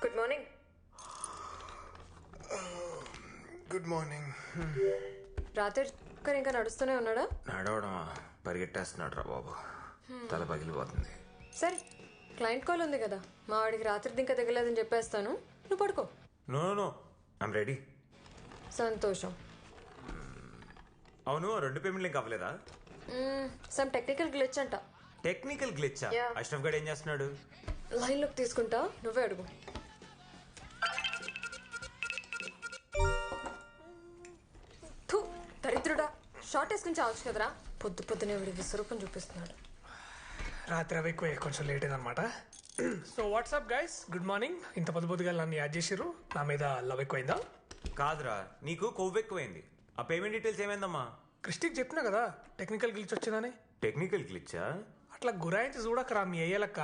Good morning. Good morning. రాత్రి ఇంకా నడుస్తూనే ఉన్నాడా? నడవడమా, పరిగెట్టేస్తున్నాడు రా బాబు. తల పగిలిపోతుంది. సరే, క్లయింట్ కాల్ ఉంది కదా, మా వాడికి రాత్రి ఇంకా దిగలేదని చెప్పేస్తాను, నువ్వు పడుకో. No no, I'm ready. సంతోషం. అవును, 2 పేమెంట్లు ఇంకా అవ్వలేదా? సమ్ టెక్నికల్ గ్లిచ్ అంట. టెక్నికల్ గ్లిచ్చా? అష్రఫ్ గడ్ ఏం చేస్తున్నాడు? లైన్లోకి తీసుకుంటా, నువ్వే అడుగు. దరిద్రుడా, షార్ట్ వేసుకుని చావచ్చు కదరా. పొద్దునే వీడి విసురూపం చూపిస్తున్నాడు. రాత్రి అవి ఎక్కువ, కొంచెం లేట్ అయిందనమాట. So WhatsApp guys, good morning. ఇంత పొద్దుగా నన్ను యాడ్ చేసిర్రు, నా మీద లవ్ ఎక్కువైందా? కాదురా, నీకు కొవ్వు ఎక్కువైంది. ఆ పేమెంట్ డీటెయిల్స్ ఏమైందమ్మా? క్రిస్టిక్ చెప్పినా కదా టెక్నికల్ గ్లిచ్ వచ్చిందని. టెక్నికల్ గ్లిచ్చా? అట్లా గురాయించి చూడకరా మీ అయ్యలక్క.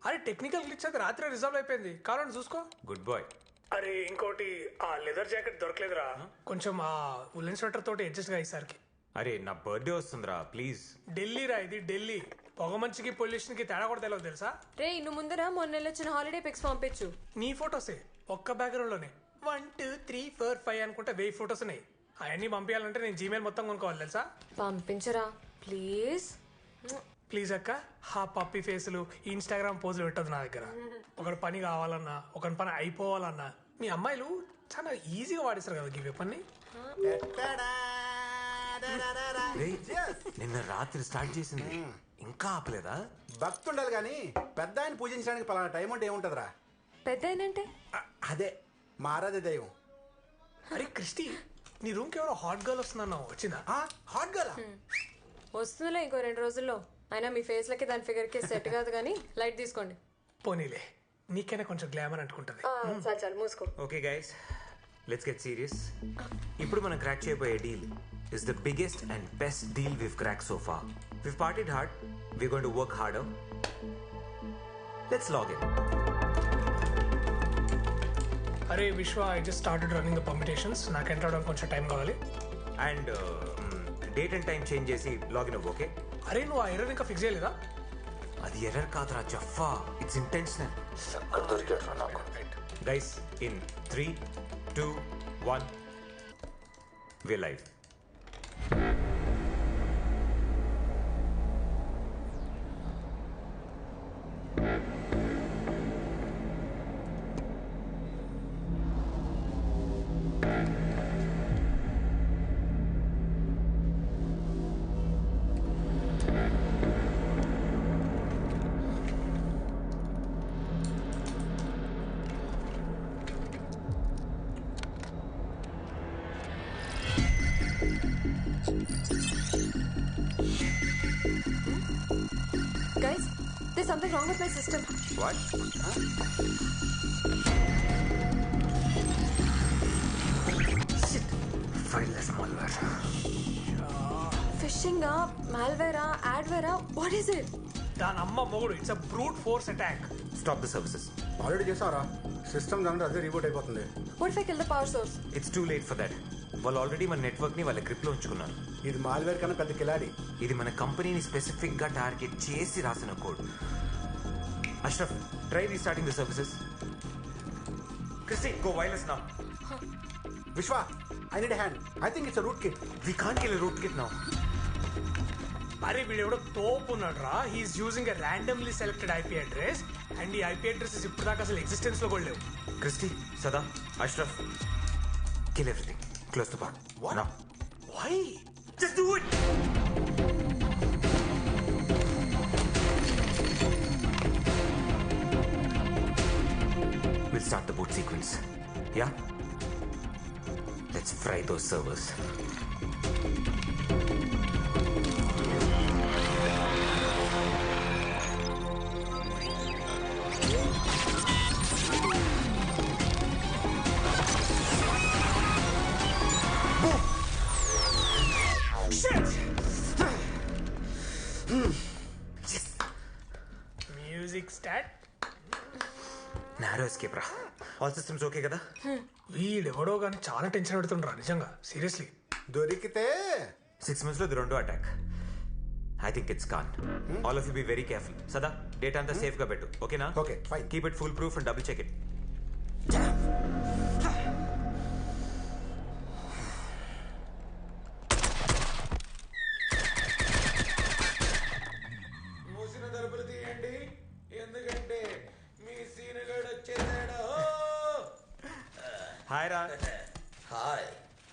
అరే టెక్నికల్ గ్లిచ్ అది రాత్రి రిజాల్వ్ అయిపోయింది, కావాలని చూసుకో. Good boy. అరే ఇంకోటి, ఆ లెదర్ జాకెట్ దొరకలేదురా, కొంచెం ఆ ఉలెన్ స్వెటర్ తోటి అడ్జస్ట్ గా ఈసారికి. అరే నా బర్త్డే వస్తుందిరా, ప్లీజ్. ఢిల్లీ రా ఇది, ఢిల్లీ. పొగ మంచికి పొల్యూషన్ కి తేడా కూడా తెలియదు తెలుసా? రే ఇನ್ನು ముందర మొన్న వచ్చిన హాలిడే పిక్స్ పంపించు. నీ ఫొటోసే ఒక్క బ్యాక్గ్రౌండ్ లోనే 1 2 3 4 5 అనుకుంటే 1000 ఫొటోస్ ఉన్నాయి. అవన్నీ పంపించాలంటే నేను జీమెయిల్ మొత్తం కొనుక్కోవాలి తెలుసా? పంపించరా ప్లీజ్. ప్లీజ్ అక్క, హా పప్పి ఫేసులు ఇన్స్టాగ్రామ్ పోజులు పెట్టదు నా దగ్గర. ఒకటి పని కావాలన్నా, ఒకటి పని అయిపోవాలన్నా మీ అమ్మాయిలు చాలా ఈజీగా వాడేస్తారు కదా ఈ పని. నిన్న రాత్రి స్టార్ట్ చేసింది, ఇంకా ఆపలేదా? భక్తి ఉండాలి కానీ పెద్ద ఆయన పూజించడానికి పలానా టైం అంటే ఏముంటదిరా? పెద్ద ఏంటంటే అదే మా ఆరాధ్య దైవం. అరే క్రిస్టి, నీ రూమ్ కి ఎవరో హాట్ గర్ల్ వస్తుందన్నావు, వచ్చిందా? హాట్ గర్ల్ వస్తుందిలే ఇంకో 2 రోజుల్లో. అయినా మీ ఫేస్ లకి దాని ఫిగర్ కి సెట్ కాదు కానీ లైట్ తీసుకోండి. పోనీలే, నీకైనా కొంచెం గ్లామర్ అంటుకుంటది. చాలు మూసుకో. Okay guys, let's get serious. ఇప్పుడు మనం క్రాక్ చేయబోయే deal is the biggest and best deal we've cracked so far. We've partied hard, we're going to work harder. Let's log in. అరే విశ్వ, I just started running the permutations. నాకు enter అవడానికి కొంచెం time కావాలి. And date and time change చేసి login అవ్వు, okay? అరే నువ్వు ఆ ఎర్రర్ ఇంకా ఫిక్స్ చేయలేదా? అది ఎర్రర్ కాదురా జఫా, it's intentional. Guys, in 3 2 1 we're live. Guys, there's something wrong with my system. What? Shit. Fileless malware. Phishing, malware, adware, what is it? దాని అమ్మ మొగుడు, it's a brute force attack. Stop the services. Already చేసావరా? System దాంట్లో అదే reboot అయిపోతుంది. What if I kill the power source? It's too late for that. వాళ్ళు already మన network ని వాళ్ళ గ్రిప్ లో ఉంచుకున్నారు. ఇది మాల్వేర్ కన్నా పెద్ద కిలాడి. ఇది మన కంపెనీని స్పెసిఫిక్ గా టార్గెట్ చేసి రాసిన code. Ashraf, try restarting the services. Christy, go wireless now. Vishwa, I need hand. I think it's rootkit. We can't kill rootkit now. అరే వీడెవడో తోపు ఉన్నాడు రా. He's using a randomly selected IP address and ఈ IP addresses ఇప్పుడు దాకా అసలు existence లో కూడా లేవు. Christy, Sada, Ashraf, kill everything. Close the bar. What? Now. Why? Just do it! We'll start the boot sequence. Yeah? Let's fry those servers. Music start. Narrow escape రా. All systems okay కదా? వీడెవడో కానీ చాలా టెన్షన్ పెడుతుండ్రా నిజంగా, seriously. దొరికితే 6 months లో ఇది రెండో attack. I think it's con. All of you be very careful. సదా డేటా అంతా సేఫ్ గా పెట్టు, ఓకేనా? Okay, fine. Keep it foolproof and double check it. మూసిన తలుపులు తీయండి, ఎందుకంటే మీ సీనుగాడు వచ్చేసాడు. హాయ్ రా. హాయ్.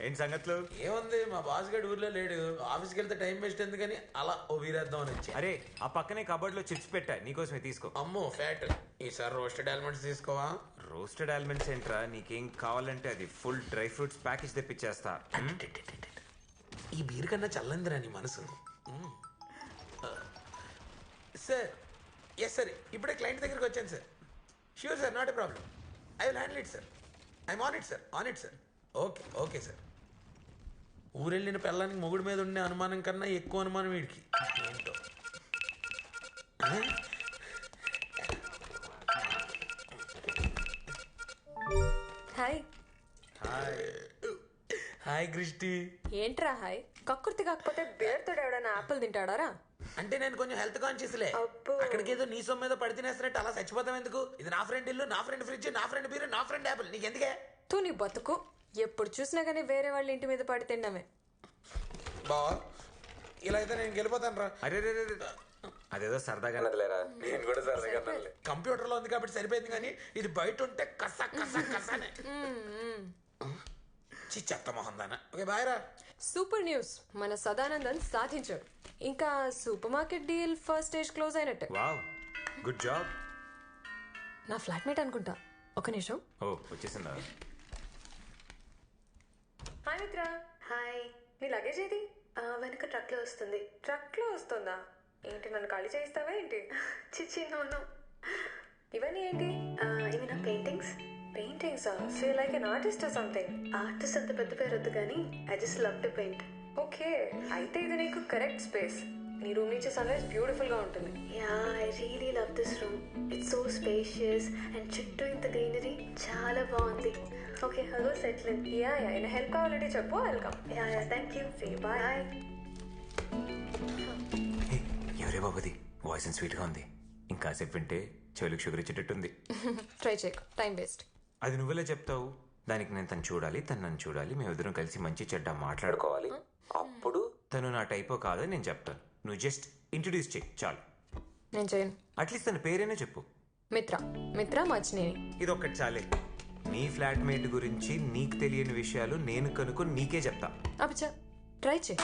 ఏంటి సంగతులు? ఏముంది, మా బాస్ గడు ఊర్లో లేడు. ఆఫీస్కి వెళ్తే టైం వేస్ట్ ఎందుకని అలా ఓ వీరేద్దాం అని వచ్చా. అరే ఆ పక్కనే కబోర్డ్ లో చిప్స్ పెట్టా, నీకోసమే తీసుకో. అమ్మో ఫ్యాట్. ఈసారి రోస్టెడ్ ఆల్మండ్స్ తీసుకోవా? రోస్టెడ్ ఆల్మండ్స్ ఏంట్రా, నీకేం కావాలంటే అది ఫుల్ డ్రై ఫ్రూట్స్ ప్యాకేజ్ తెప్పించేస్తా. ఈ బీర్ కన్నా చల్లందిరా నీ మనసు. సార్, ఎస్ సార్, ఇప్పుడే క్లయింట్ దగ్గరికి వచ్చాను sir. Sure sir, not a problem. I will handle it sir. I'm on it sir, on it sir. Okay okay sir. ఊరెళ్ళిన పిల్లానికి మొగుడు మీద ఉండే అనుమానం కన్నా ఎక్కువ అనుమానం వీడికి. ఏంటో. హాయ్. Hi Christy. ఏంట్రా హాయ్? కక్కుర్తి కాకపోతే బేర్తో ఎవడన్నా ఆపిల్ తింటాడారా? అంటే నేను కొంచెం హెల్త్ కాన్షియస్లే. అబ్బో. అక్కడికి ఏదో నీ సొమ్ము మీద పడి తినేస్తున్నట్టు అలా చచ్చిపోతాం ఎందుకు? ఇది నా ఫ్రెండ్ ఇల్లు, నా ఫ్రెండ్ ఫ్రిడ్జ్, నా ఫ్రెండ్ బీరు, నా ఫ్రెండ్ యాపిల్. నీకు ఎందుకే? తూ నీ బతుకు. ఎప్పుడు చూసినా కానీ వేరే వాళ్ళ ఇంటి మీద పడి తినడమే. బావా, ఇలా అయితే నేను గెలిపోతాను రా. అరే రే రే రే. అదేదో సరదాగా నదిలేరా. నేను కూడా సరదాగా కంప్యూటర్ లో ఉంది కాబట్టి సరిపోయింది, కానీ ఇది బయట ఉంటే కస కస కసనే. చెత్త మొహం దానా. ఓకే బాయ్ రా. సూపర్ న్యూస్, మన సదానందన్ సాధించాడు. ఇంకా supermarket deal first stage close అయినట్టే. Wow, good job. నా ఫ్లాట్మేట్ అనుకుంటా. ఒక నిమిషం. ఓ వచ్చేసిందా? హాయ్ మిత్ర. హాయ్. నీ లగేజ్ ఏది? వెనక ట్రక్లో వస్తుంది. ట్రక్ లో వస్తుందా? ఏంటి, నన్ను ఖాళీ చేయిస్తావా ఏంటి? చిచ్చి నోను. ఇవన్నీ ఏంటి? ఇవి నా పెయింటింగ్స్. పెయింటింగ్సా? Feel like an artist or something. Artist అంత పెద్ద పేరు వద్దు కానీ I just love to paint. Okay, అయితే ఇది నీకు కరెక్ట్ స్పేస్. నీ రూమ్ నుంచి సన్ రైజ్ బ్యూటిఫుల్ గా ఉంటుంది. Yeah, I really love this room. It's so spacious and చుట్టూ ఇంత గ్రీనరీ చాలా బాగుంది. Okay, hello settle in. Yeah yeah, ఏమైనా హెల్ప్ కావాలంటే చెప్పు, welcome. Yeah yeah, thank you. See bye. Bye. ఎవరే బాబుది? వాయిస్ స్వీట్ గా ఉంది. ఇంకాసేపు వింటే చెవులకు షుగర్ ఇచ్చేటట్టుంది. ట్రై చేయకు, టైం వేస్ట్. అది నువ్వులే చెప్తావు. దానికి నేను తను చూడాలి, తను నన్ను చూడాలి, మేమిద్దరం కలిసి మంచి చెడ్డ మాట్లాడుకోవాలి. అప్పుడు తను నా టైపో కాదని నేను చెప్తాను. నువ్వు జస్ట్ ఇంట్రడ్యూస్ చేయి చాలు. నేను చేయను. అట్లీస్ట్ తన పేరేనే చెప్పు. మిత్ర. మిత్ర మచ్చినేని. ఇది ఒక్కటి చాలే. నీ ఫ్లాట్మేట్ గురించి నీకు తెలియని విషయాలు నేను కనుక్కొని నీకే చెప్తా. అబ్బా, ట్రై చేయి.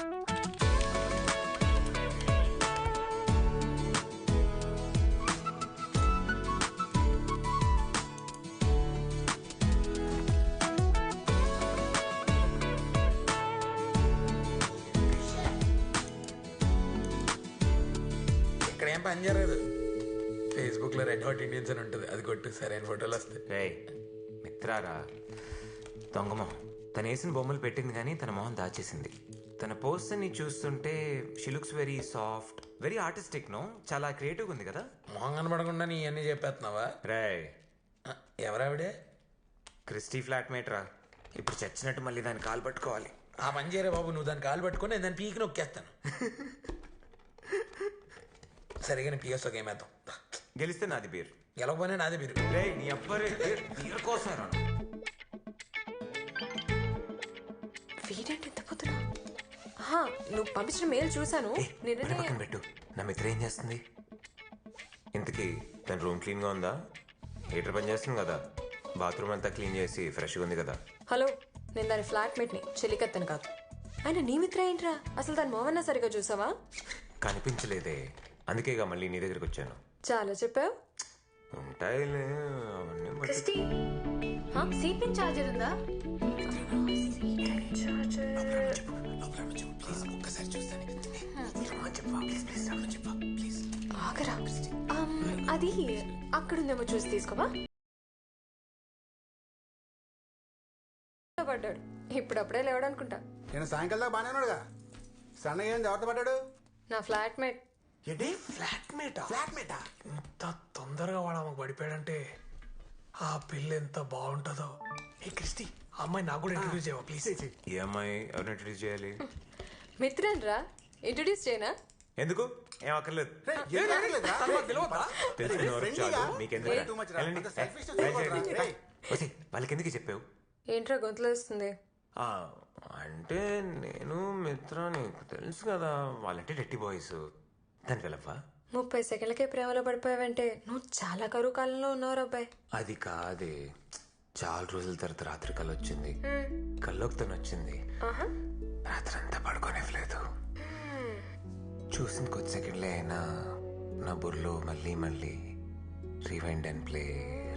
ఇక్కడ ఏం పని జరగదు. ఫేస్బుక్ లో రెడ్ హాట్ ఇండియన్స్ అని ఉంటుంది, అది కొట్టు, సరైన ఫోటోలు వస్తాయి. రే మిత్రారా, దొంగమొహం. తను వేసిన బొమ్మలు పెట్టింది కానీ తన మొహం దాచేసింది. తన పోస్టర్ని చూస్తుంటే she looks very soft, very artistic. No, చాలా క్రియేటివ్గా ఉంది కదా. మొహం కనబడకుండా నీ అన్నీ చెప్పేస్తున్నావా? రే ఎవరావిడే? క్రిస్టీ ఫ్లాట్మేట్ రా. ఇప్పుడు చచ్చినట్టు మళ్ళీ దాన్ని కాలు పట్టుకోవాలి. ఆ పని చేయరే బాబు, నువ్వు దాన్ని కాలు పట్టుకొని నేను దాన్ని పీకి నొక్కేస్తాను. సరిగా నేను పిఎస్ ఒక ఏమేద్దాం. గెలిస్తే నాది బీర్, గెలవకపోయినా నాదే మీరు. రే నీ అబ్బరే బీర్ కోసం రా. వీడేంటి ఎంత పొద్దున? నువ్వు పంపించిన మెయిల్ చూసాను. పక్కన పెట్టు. నా మిత్ర ఏం చేస్తుంది ఇంతకీ? తన రూమ్ క్లీన్ గా ఉందా? హీటర్ పని చేస్తుంది కదా, బాత్రూమ్ అంతా క్లీన్ చేసి ఫ్రెష్గా ఉంది కదా. హలో, నేను దాని ఫ్లాట్మేట్ని, చెలికత్తను కాదు. ఆయన నీ మిత్ర ఏంట్రా? అసలు దాని మొహన్నా సరిగా చూసావా? కనిపించలేదే, అందుకేగా మళ్ళీ నీ దగ్గరికి వచ్చాను. చాలా చెప్పావు. ఉంటాయిలే అవన్నీ. క్రిస్టి, సీపింగ్ చార్జర్ ఉందా? ఆగరా, అది అక్కడుందేమో చూసి తీసుకోవా. పడ్డాడు, ఇప్పుడప్పుడే లేవడనుకుంటా. నేను సాయంకాలం దాకా బాగానే ఉన్నాడుగా. సన్నగా ఏంది, ఎవరితో పడ్డాడు? నా ఫ్లాట్మేట్. ఏంటి ఫ్లాట్మేటా? ఫ్లాట్మేటా? ఎంత తొందరగా వాడు ఆమెకు పడిపోయాడంటే ఆ పిల్ల ఎంత బాగుంటుందో. ఏ క్రిస్టి, ఆ అమ్మాయి నాకు కూడా ఇంట్రడ్యూస్ చేయవా ప్లీజ్? ఈ అమ్మాయి ఎవరిని ఇంట్రడ్యూస్ చేయాలి? మిత్రన్ రా, ఇంట్రడ్యూస్ చేయనా? ఎందుకు ఏం అక్కర్లేదు. ఏం రాగలేదురా? తెలిసిన వరకు friendly గా? చాలు, మీకెందుకు? Way too much రా. వెళ్ళండి. అంత selfish గా రైట్ చూడకూడదురా. సైడ్. రేయ్. వచ్చి వాళ్ళకి ఎందుకు చెప్పావు? ఏంట్రా గొంతులో వస్తుంది? ఆ, అంటే నేను మిత్ర నీకు తెలుసు కదా, వాళ్ళంటే డెట్టి బాయ్స్. దాని వెళ్ళవా? 30 సెకండ్లకే ప్రేమలో పడిపోయావంటే నువ్వు చాలా కరువు కాలంలో ఉన్నావు అబ్బాయి. అది కాదే, చాలా రోజుల తర్వాత రాత్రి కళ్ళు వచ్చింది. కల్లోకి తను వచ్చింది. రాత్రి అంతా పడుకోనివ్వలేదు. చూసిన కొద్ది సెకండ్లే అయినా నా బుర్రలో మళ్ళీ మళ్ళీ rewind and play,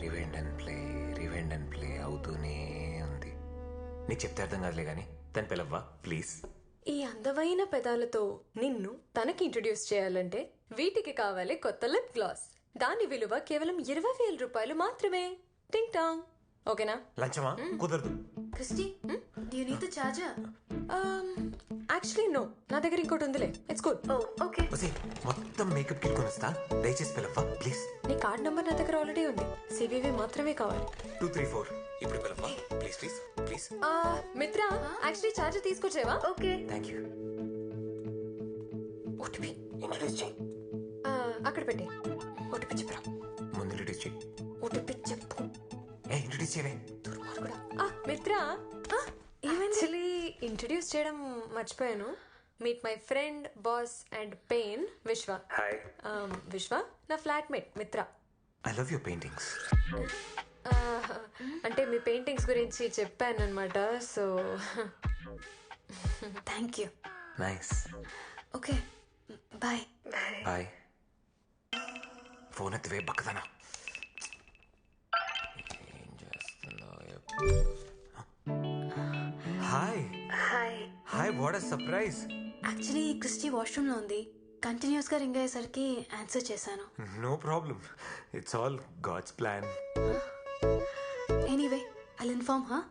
rewind and play, rewind and play అవుతూనే ఉంది. నీకు చెప్తే అర్థం కాదులే కానీ దాని పిలవ్వా ప్లీజ్. ఈ అందమైన పెదాలతో నిన్ను తనకి ఇంట్రడ్యూస్ చేయాలంటే వీటికి కావాలి కొత్త లిప్ గ్లాస్. దాని విలువ కేవలం 20,000 రూపాయలు మాత్రమే. టింగ్ టాంగ్. ఓకేనా? లంచమా? కుదరదు. Christy, do you need the charger? Actually no, నా దగ్గర ఇంకోటి ఉందిలే. It's good. Oh, okay. వసే మొత్తం మేకప్ కిట్ కొనిస్తా, దయచేసి పిలవ్వా ప్లీజ్. నీ కార్డ్ నంబర్ నా దగ్గర ఆల్రెడీ ఉంది. సివివి మాత్రమే కావాలి. 234 ఇప్పుడు పిలవ్వా please please please. Mitra, actually charger తీసుకొచ్చేవా? Okay. Thank you. OTP introduce చేయి. అక్కడ పెట్టి. ఓటీపీ చెప్పరా? ముందు ఇంట్రడ్యూస్ చేయి. ఓటీపీ చెప్పు. ఇంట్రడ్యూస్ చేయవే. దుర్మార్గుడా. మిత్ర, యాక్చువల్లీ ఇంట్రడ్యూస్ చేయడం మర్చిపోయాను. Meet my friend, boss and pain, Vishwa. Hi. Vishwa నా flatmate Mitra. I love your paintings. అంటే మీ పెయింటింగ్స్ గురించి చెప్పాను అనమాట. So Thank you. Nice. Okay. Bye. Bye. Phone ఎత్తివే బక్కదనా. ఏం చేస్తున్నావు? Hi. Hi. Hi, what a surprise. Actually, Christy washroom లో ఉంది. కంటిన్యూస్ గా రింగ్ అయ్యేసరికి ఆన్సర్ చేశాను. No problem, it's all God's plan. Anyway, I'll inform her.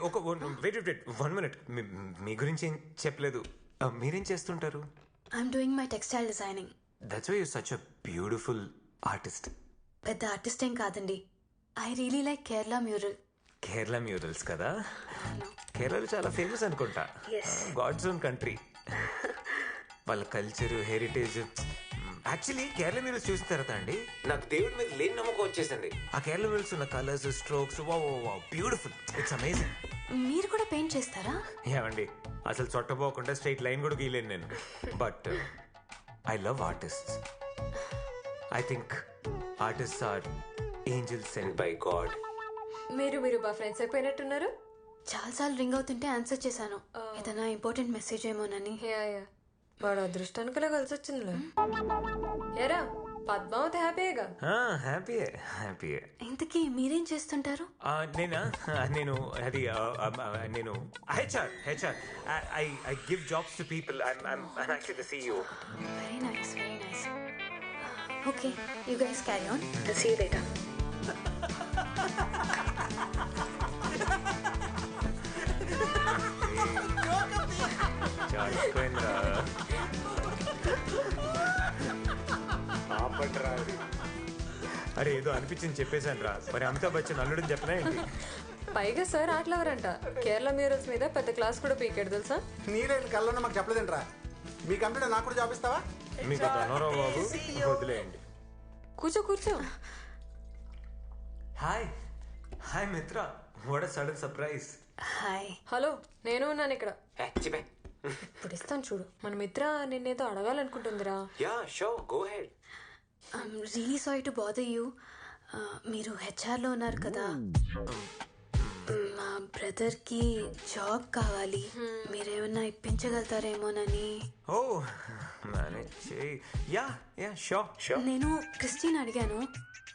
ఒక వెయిట్ 1 minute. మీ గురించి ఏం చెప్పలేదు. మీరేం చేస్తుంటారు? I'm doing my textile designing. That's why you such a beautiful artist. పెద్ద ఆర్టిస్ట్ ఏం కాదండి. I really like Kerala mural. Kerala murals కదా? కేరళలో చాలా ఫేమస్ అనుకుంటా. God's own country. వాళ్ళ culture, heritage. Actually Kerala murals చూసిన తర్వాత అండి నాకు దేవుడి మీద లేని నమ్మకం వచ్చేసింది. ఆ కేరళ మ్యూరల్స్ ఉన్న colours, strokes, beautiful. It's amazing. మీరు కూడా పెయింట్ చేస్తారా? ఏమండి, అసలు చొట్టపోకుండా స్ట్రైట్ లైన్ కూడా గీయలేను నేను. But I love artists. I think artists are angels sent by God. మీరు బా ఫ్రెండ్స్ అయిపోయినట్టున్నారు. చాలాసార్లు రింగ్ అవుతుంటే ఆన్సర్ చేశాను. ఏదైనా ఇంపార్టెంట్ మెసేజ్ ఏమోనని. యా వాడు అదృష్టానికిలా కలిసి వచ్చిందిలే. ఏరా పద్మావతి హ్యాపీగా? హ్యాపీయే హ్యాపీయే. ఇంతకీ మీరేం చేస్తుంటారు? నేనా? నేను అది నేను HR. I give jobs to people. I'm actually the CEO. Very nice, very nice. Okay, you guys carry on. I'll see you later. అరే ఏదో అనిపించింది చెప్పేశాను రా. మరి అమితాబ్ బచ్చన్ అల్లుడని చెప్పనా ఏంటి? పైగా సార్ ఆటలవరంట. కేరళ మ్యూరల్స్ మీద పెద్ద క్లాస్ కూడా పీకాడు తెలుసా? నీరే కళ్ళలో మాకు చెప్పలేదంట్రా. మీ కంప్యూటర్ నాకు కూడా జాబ్ ఇస్తావా? మీకు ధనోరావు బాబు, వదిలేయండి. కూర్చో. Hi Mitra, what a sudden surprise. Hi. Hello, నేను ఉన్నాను ఇక్కడ. ఇప్పుడు ఇస్తాను చూడు. మన మిత్ర నిన్నేదో అడగాలనుకుంటుందిరా. Yeah sure, go ahead. I'm really sorry to bother you. మీరు హెచ్ఆర్లో ఉన్నారు కదా, మా బ్రదర్కి జాబ్ కావాలి. మీరేమన్నా ఇప్పించగలుగుతారేమోనని. ఓ మేనేజ్ చేయి. Yeah sure. నేను క్రిస్టిన్ అడిగాను.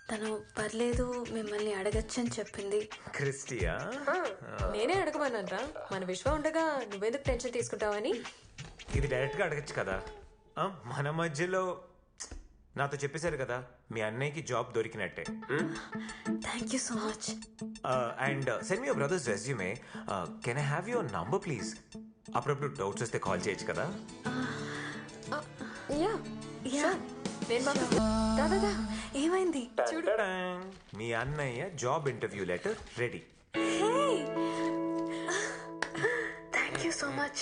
తను పర్లేదు మిమ్మల్ని అడగచ్చని చెప్పింది. క్రిస్టియా? నేనే అడగమన్నానరా. మన విశ్వ ఉండగా నువ్వెందుకు టెన్షన్ తీసుకుంటావని. ఇది డైరెక్ట్ గా అడగచ్చు కదా. మన మధ్యలో నాతో చెప్పేశారు కదా మీ అన్నయ్యకి జాబ్ దొరికినట్టే. Thank you so much. And send me your brother's resume. Can I have your number please? అప్పుడప్పుడు డౌట్స్ వస్తే కాల్ చేయొచ్చు కదా. యా నేను దాదా ఏమైంది? మీ అన్నయ్య job interview letter ready. Thank you so much.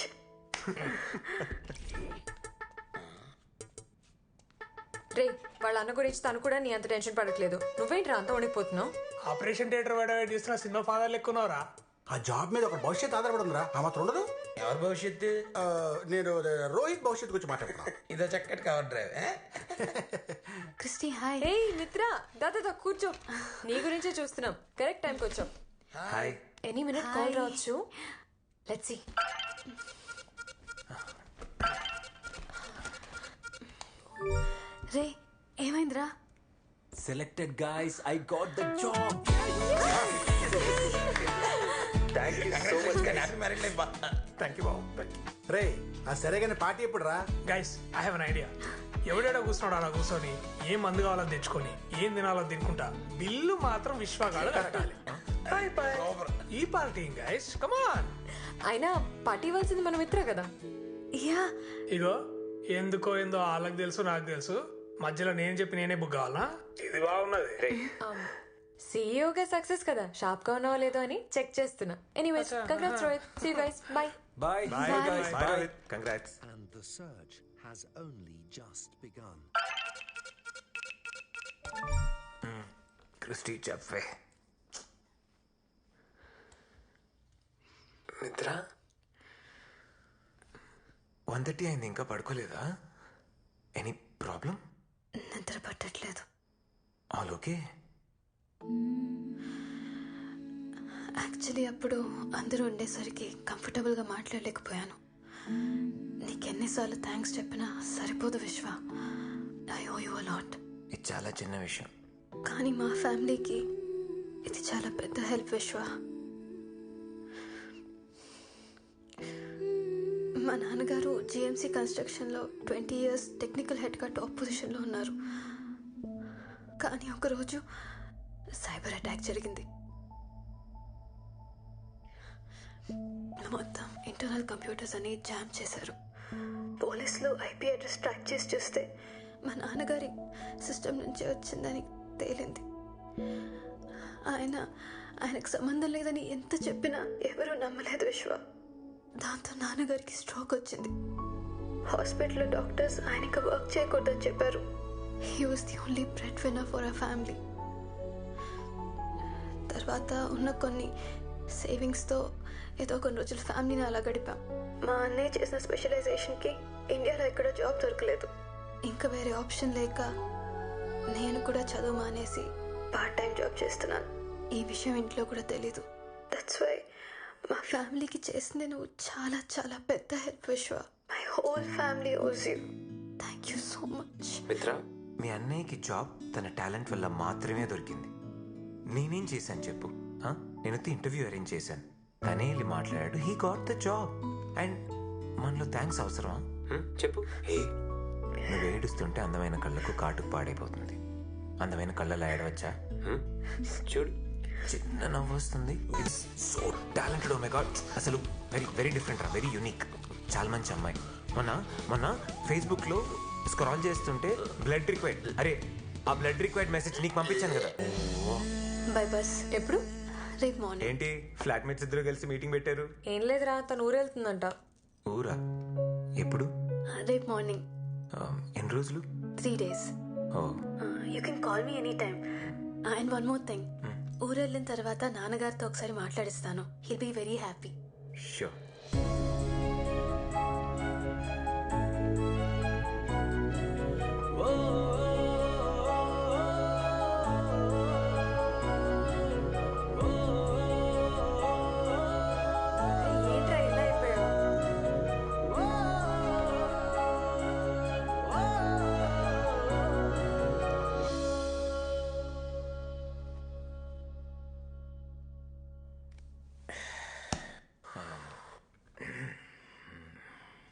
రే వాళ్ళ అన్న గురించి తను కూడా నీ అంత టెన్షన్ పడట్లేదు. నువ్వేంట్రా అంత వణికిపోతున్నావు? ఆపరేషన్ థియేటర్ వెయిట్ చేస్తున్న సినిమా ఫాదర్ లెక్కున్నావురా. ఆ జాబ్ మీద ఒక భవిష్యత్తు ఆధారపడి ఉందిరా. ఆ మాత్రం ఉండదు. ఎవరి భవిష్యత్తు? నేను రోహిత్ భవిష్యత్తు గురించి మాట్లాడుతున్నా. ఇదో చక్కటి కవర్ డ్రైవ్. Christy hi. ఏ మిత్ర దాదా కూర్చో. నీ గురించే చూస్తున్నాం. కరెక్ట్ టైంకి వచ్చాం. హాయ్. ఎనీ మినిట్ కాల్ రావచ్చు. Let's see. రే ఏమైందిరా? Selected guys, I got the job. Thank you so much. Happy marriage life. Thank you బాబు. రే ఆ సరే కానీ పార్టీ ఎప్పుడు రా? Guys I have an idea. ఎవడేడా కూర్చున్నాడు అలా కూర్చొని ఏం మందు కావాలని తెచ్చుకొని ఏం తినాలో తినుకుంటా బిల్లు మాత్రం విశ్వగాడు కట్టాలి. ఈ పార్టీ గైస్ కమాన్. అయినా పార్టీ ఇవ్వాల్సింది మన మిత్ర కదా. యా ఇగో ఎందుకో ఏందో వాళ్ళకి తెలుసు నాకు తెలుసు, మధ్యలో నేను చెప్పి నేనే బుక్ కావాలా? ఇది బాగున్నది. సీఈఓగా సక్సెస్ కదా, షాప్ గా ఉన్నావో లేదో అని చెక్ చేస్తున్నా. Anyways congrats Rohit. See you guys. Bye. Bye. Bye guys. Bye Rohit. Congrats. And the search has only just begun. Christy చెప్పే. మిత్ర 1:30 అయింది, ఇంకా పడుకోలేదా? Any problem? నిద్ర పట్టట్లేదు. All okay? యాక్చువల్లీ అప్పుడు అందరూ ఉండేసరికి కంఫర్టబుల్గా మాట్లాడలేకపోయాను. నీకెన్నిసార్లు థ్యాంక్స్ చెప్పినా సరిపోదు Vishwa. I owe you a lot. ఇది చాలా చిన్న విషయం. కానీ మా ఫ్యామిలీకి ఇది చాలా పెద్ద హెల్ప్ విశ్వ. మా నాన్నగారు జిఎంసీ కన్స్ట్రక్షన్లో 20 years టెక్నికల్ హెడ్గా టాప్ పొజిషన్లో ఉన్నారు. కానీ ఒకరోజు సైబర్ అటాక్ జరిగింది. మొత్తం ఇంటర్నల్ కంప్యూటర్స్ అని జామ్ చేశారు. పోలీసులు ఐపీ అడ్రస్ ట్రాక్ చేసి చూస్తే మా నాన్నగారి సిస్టమ్ నుంచి వచ్చిందని తేలింది. ఆయనకు సంబంధం లేదని ఎంత చెప్పినా ఎవరూ నమ్మలేదు విశ్వ. దాంతో నాన్నగారికి స్ట్రోక్ వచ్చింది. హాస్పిటల్లో డాక్టర్స్ ఆయనకి వర్క్ చేయకూడదని చెప్పారు. He was the only bread winner for our family. తర్వాత ఉన్న కొన్ని సేవింగ్స్తో ఏదో కొన్ని రోజులు ఫ్యామిలీని అలా గడిపాం. మా అన్నయ్య చేసిన స్పెషలైజేషన్కి ఇండియాలో ఎక్కడ జాబ్ దొరకలేదు. ఇంకా వేరే ఆప్షన్ లేక నేను కూడా చదువు మానేసి పార్ట్ టైం జాబ్ చేస్తున్నాను. ఈ విషయం ఇంట్లో కూడా తెలీదు. దట్స్ వై మా ఫ్యామిలీకి చేసింది నువ్వు చాలా చాలా పెద్ద హెల్ప్ విశ్వ. మై హోల్ ఫ్యామిలీ ఓస్ you. Thank you so much. మిత్ర, మీ అన్నయ్యకి జాబ్ తన టాలెంట్ వల్ల మాత్రమే దొరికింది. నేనేం చేశాను చెప్పు? నేనైతే ఇంటర్వ్యూ అరేంజ్ చేశాను, తనే వెళ్ళి మాట్లాడాడు. He got the job. And మనలో థ్యాంక్స్ అవసరమా? చెప్పు. నువ్వు ఏడుస్తుంటే అందమైన కళ్ళకు కాటుకు పాడైపోతుంది. అందమైన కళ్ళలో ఏడవచ్చా? చూడు, చిన్న నవ్వు వస్తుంది. It's so talented. Oh my God, అసలు వెరీ వెరీ డిఫరెంట్ రా, వెరీ యూనిక్. చాలా మంచి అమ్మాయి. మొన్న ఫేస్బుక్లో స్క్రాల్ చేస్తుంటే బ్లడ్ రిక్వైర్డ్, అరే ఆ బ్లడ్ రిక్వైర్డ్ మెసేజ్ నీకు పంపించాను కదా. By bus. ఎప్పుడు? రేపు మార్నింగ్. ఏంటి ఫ్లాట్మేట్స్ ఇద్దరు కలిసి మీటింగ్ పెట్టారు? ఏం లేదురా, తను ఊరెళ్తుందంట. ఊరా? ఎప్పుడు? రేపు మార్నింగ్. ఎన్ని రోజులు? 3 days. Oh, you can call me any time. And one more thing, ఊరెళ్ళిన తర్వాత నాన్నగారితో ఒకసారి మాట్లాడిస్తాను. He'll be very happy. Sure. ఏంట్రా ఇలా అయిపోయావు?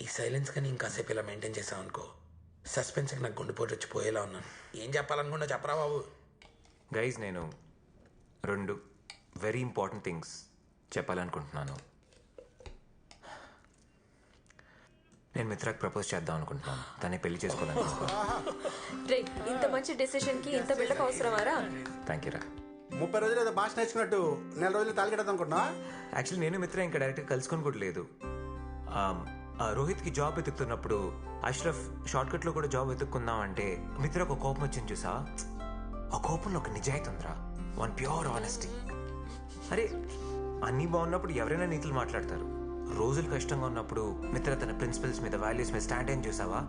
ఈ సైలెన్స్ కానీ ఇంకాసేపు ఇలా మెయింటైన్ చేసావు అనుకో, సస్పెన్స్కి నాకు గుండెపోటు వచ్చి పోయేలా ఉన్నాను. ఏం చెప్పాలనుకున్నా చెప్పరా బాబు. గైజ్, నేను 2 వెరీ ఇంపార్టెంట్ థింగ్స్ చెప్పాలనుకుంటున్నాను. నేను మిత్రాకి ప్రపోజ్ చేద్దాం అనుకుంటున్నాను. తనే పెళ్లి చేసుకోవాలనుకుంటున్నాను. రే, ఇంత మంచి డెసిషన్ కి ఇంత బిల్డప్ అవసరమారా? థ్యాంక్ యూ రా. 30 రోజులు ఏదో భాష నేర్చుకున్నట్టు 4 రోజులు తాలిగడదాం అనుకుంటున్నావా? యాక్చువల్లీ నేను మిత్ర ఇంకా డైరెక్ట్గా కలుసుకొని కూడా లేదు. రోహిత్కి జాబ్ వెతుకుతున్నప్పుడు అష్రఫ్ షార్ట్కట్లో కూడా జాబ్ వెతుక్కుందాం అంటే మిత్ర ఒక కోపం వచ్చింది చూసా. ఆ కోపంలో ఒక నిజాయితీ ఉందిరా, వన్ ప్యూర్ ఆనెస్టీ. అరే అన్నీ బాగున్నప్పుడు ఎవరైనా నీతులు మాట్లాడతారు. రోజులు కష్టంగా ఉన్నప్పుడు మిత్ర తన ప్రిన్సిపల్స్ మీద వాల్యూస్ మీద స్టాండ్ అని చూసావా.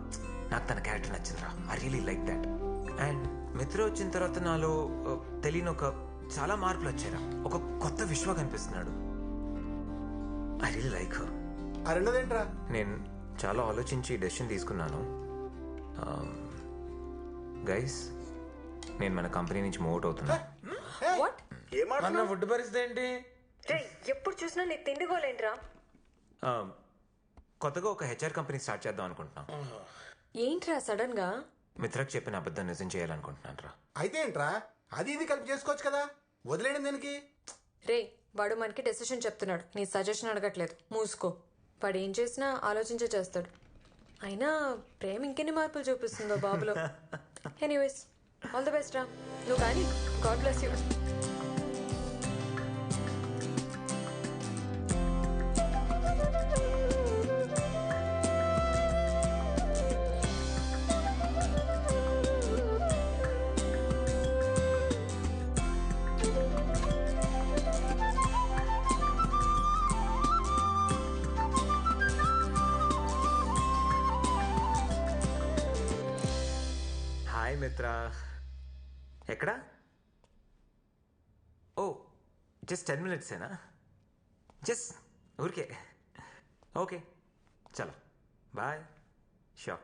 నాకు తన క్యారెక్టర్ నచ్చిందిరా. I really like that. And Mitra వచ్చిన తర్వాత నాలో తెలియని ఒక చాలా మార్పులు వచ్చారా. ఒక కొత్త విశ్వ కనిపిస్తున్నాడు. I really like her. ఆ రెండోదేంట్రా? నేను చాలా ఆలోచించి డెసిషన్ తీసుకున్నాను. గైస్ నేను మన కంపెనీ నుంచి మూవ్ అవుట్ అవుతున్నా. వాట్? మన ఫుడ్ పరిస్థితి ఏంటి? ఎప్పుడు చూసినా నీ తిండిగోలేంట్రా? కొత్తగా ఒక హెచ్ఆర్ కంపెనీ స్టార్ట్ చేద్దాం అనుకుంటున్నాం. ఏంట్రా సడన్ గా? మిత్రకు చెప్పిన అబద్ధం నిజం చేయాలనుకుంటున్నాను రా. అయితే ఏంట్రా, అది ఇది కలిపి చేసుకోవచ్చు కదా, వదిలేయడం దేనికి? రే వాడు మనకి డెసిషన్ చెప్తున్నాడు, నీ సజెషన్ అడగట్లేదు. మూసుకో. వాడు ఏం చేసినా ఆలోచించే చేస్తాడు. అయినా ప్రేమ ఇంకెన్ని మార్పులు చూపిస్తుందో బాబులో. ఎనీవేస్ ఆల్ ది బెస్ట్ రా. నువ్వు కానీ గాడ్ బ్లెస్ యూ. హాయ్ మిత్ర. ఎక్కడా? ఓ జస్ట్ 10 minutesేనా? జస్ట్ ఊరికే. ఓకే చలో బాయ్. షూర్.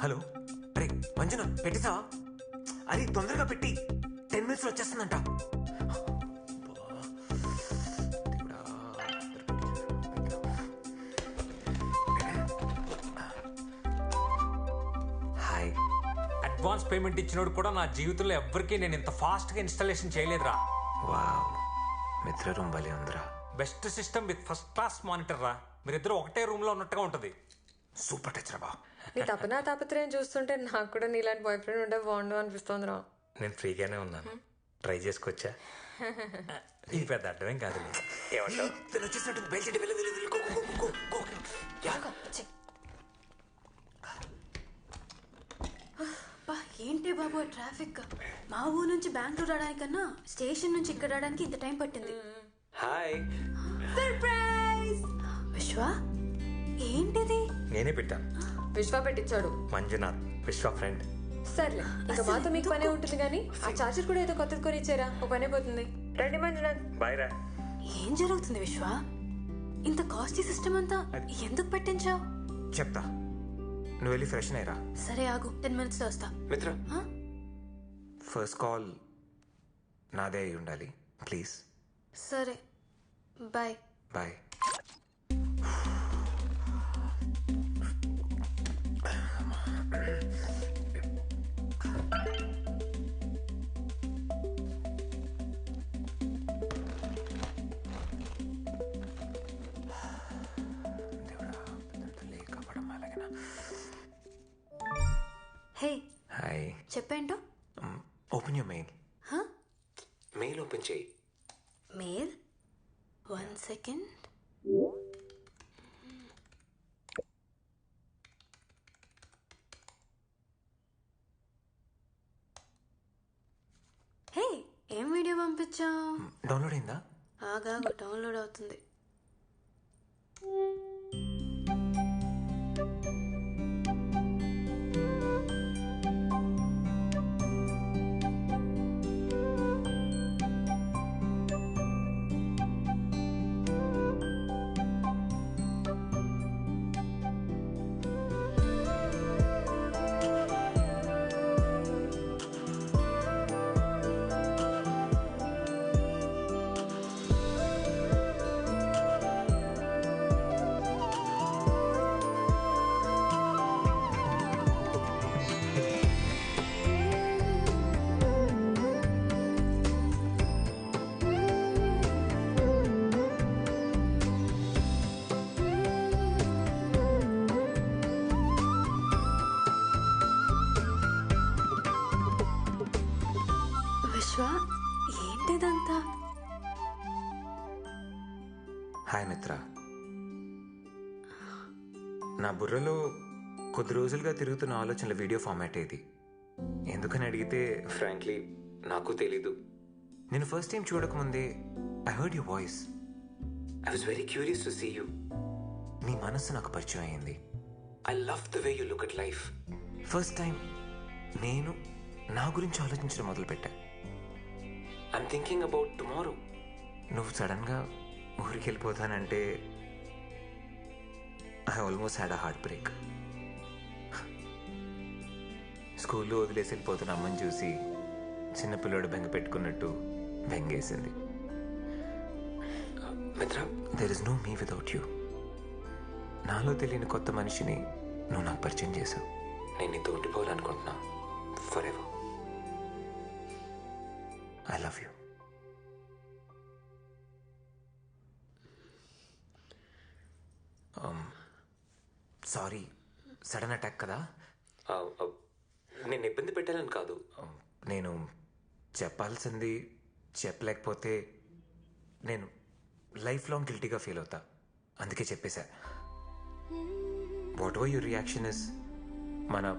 హలో అరే మంజున పెట్టేసావా? అరే తొందరగా పెట్టి, 10 minutesలో వచ్చేస్తుందంట. హాయ్. అడ్వాన్స్ పేమెంట్ ఇచ్చినోడు కూడా నా జీవితంలో ఎవ్వరికీ నేను ఇంత ఫాస్ట్గా ఇన్స్టాలేషన్ చేయలేదురా. వావ్ మిత్ర రూమ్ భలే ఉందిరా. Best system with first class monitor రా. మీరిద్దరు ఒకటే రూమ్ లో ఉన్నట్టుగా ఉంటది. సూపర్ టచ్ రా బా. నీ తపనా తాపత్రయం చూస్తుంటే నాకు కూడా నీలాంటి బాయ్ ఫ్రెండ్ ఉంటే బాగుండు అనిపిస్తుంది రా. నేను ఫ్రీగానే ఉన్నాను, ట్రై చేసుకొచ్చా. ఇది పెద్ద అడ్డమేం కాదు. ఏమంటావు? వచ్చేసినట్టు బయలుదేరి ఏంటి బాబు ట్రాఫిక్? మా ఊరు నుంచి బెంగళూరు రావడానికన్నా స్టేషన్ నుంచి ఇక్కడ రావడానికి ఇంత టైం పట్టింది. హాయ్. సర్ప్రైజ్! విశ్వ ఏంటిది? నేనే పెట్టాను. విశ్వ పెట్టించాడు. మంజునాథ్ విశ్వ ఫ్రెండ్. సర్లే ఇంకా మాతో మీకు పనే ఉంటుంది కానీ ఆ చార్జర్ కూడా ఏదో కొత్తది కొని ఇచ్చారా, ఒక పనే పోతుంది. రండి మంజునాథ్. బాయ్ రా. ఏం జరుగుతుంది విశ్వ? ఇంత కాస్ట్లీ సిస్టమ్ అంతా ఎందుకు పెట్టించావు? చెప్తా, నువ్వు వెళ్ళి ఫ్రెష్ అయ్యరా. సరే ఆగు, 10 minutes లో వస్తా. మిత్ర ఫస్ట్ కాల్ నాదే అయి ఉండాలి ప్లీజ్. సరే బాయ్. బాయ్. Hey hi. చెప్పేంటో? Open your mail. Mail open చేయి. Mail 1 second. హే ఏం వీడియో పంపించావు? డౌన్లోడ్ అయిందా? ఆగా డౌన్లోడ్ అవుతుంది. విశ్వ ఏంటిదంతా? హాయ్ మిత్ర. నా బుర్రలో కొద్ది రోజులుగా తిరుగుతున్న ఆలోచనల వీడియో ఫార్మాట్ ఇది. ఎందుకని అడిగితే ఫ్రాంక్లీ నాకు తెలీదు. నేను ఫస్ట్ టైం చూడకముందే I heard your voice. I was very curious to see you. నీ మనస్సు నాకు పరిచయం అయింది. I love the way you look at life. First time నేను నా గురించి ఆలోచించడం మొదలుపెట్టా. I'm thinking about tomorrow. నువ్వు సడన్గా ఊరికి వెళ్ళిపోతానంటే I almost had a heart break. స్కూల్లో వదిలేసి వెళ్ళిపోతున్న అమ్మని చూసి చిన్నపిల్లడు బెంగ పెట్టుకున్నట్టు బెంగేసింది. Mitra, there is no me without you. నాలో తెలియని కొత్త మనిషిని నువ్వు నాకు పరిచయం చేశావు. నేను నీతో ఉండిపోవాలనుకుంటున్నా forever. I love you. Sorry, sudden attack కదా. నేను ఇబ్బంది పెట్టాలని కాదు. నేను చెప్పాల్సింది చెప్పలేకపోతే నేను లైఫ్ లాంగ్ గిల్టీగా ఫీల్ అవుతా. అందుకే చెప్పేశా. Whatever your reaction is, మన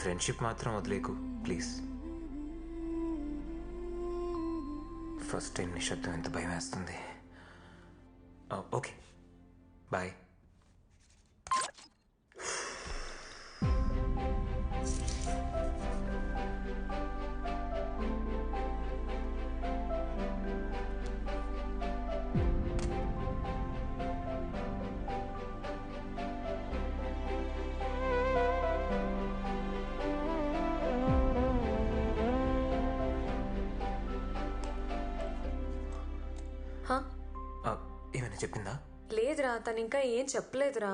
ఫ్రెండ్షిప్ మాత్రం వదిలేకు ప్లీజ్. ఫస్ట్ టైం నిశ్శబ్దం ఎంత భయం వేస్తుంది. Okay, bye. ఏమైనా చెప్పిందా? లేదురా, తను ఇంకా ఏం చెప్పలేదురా.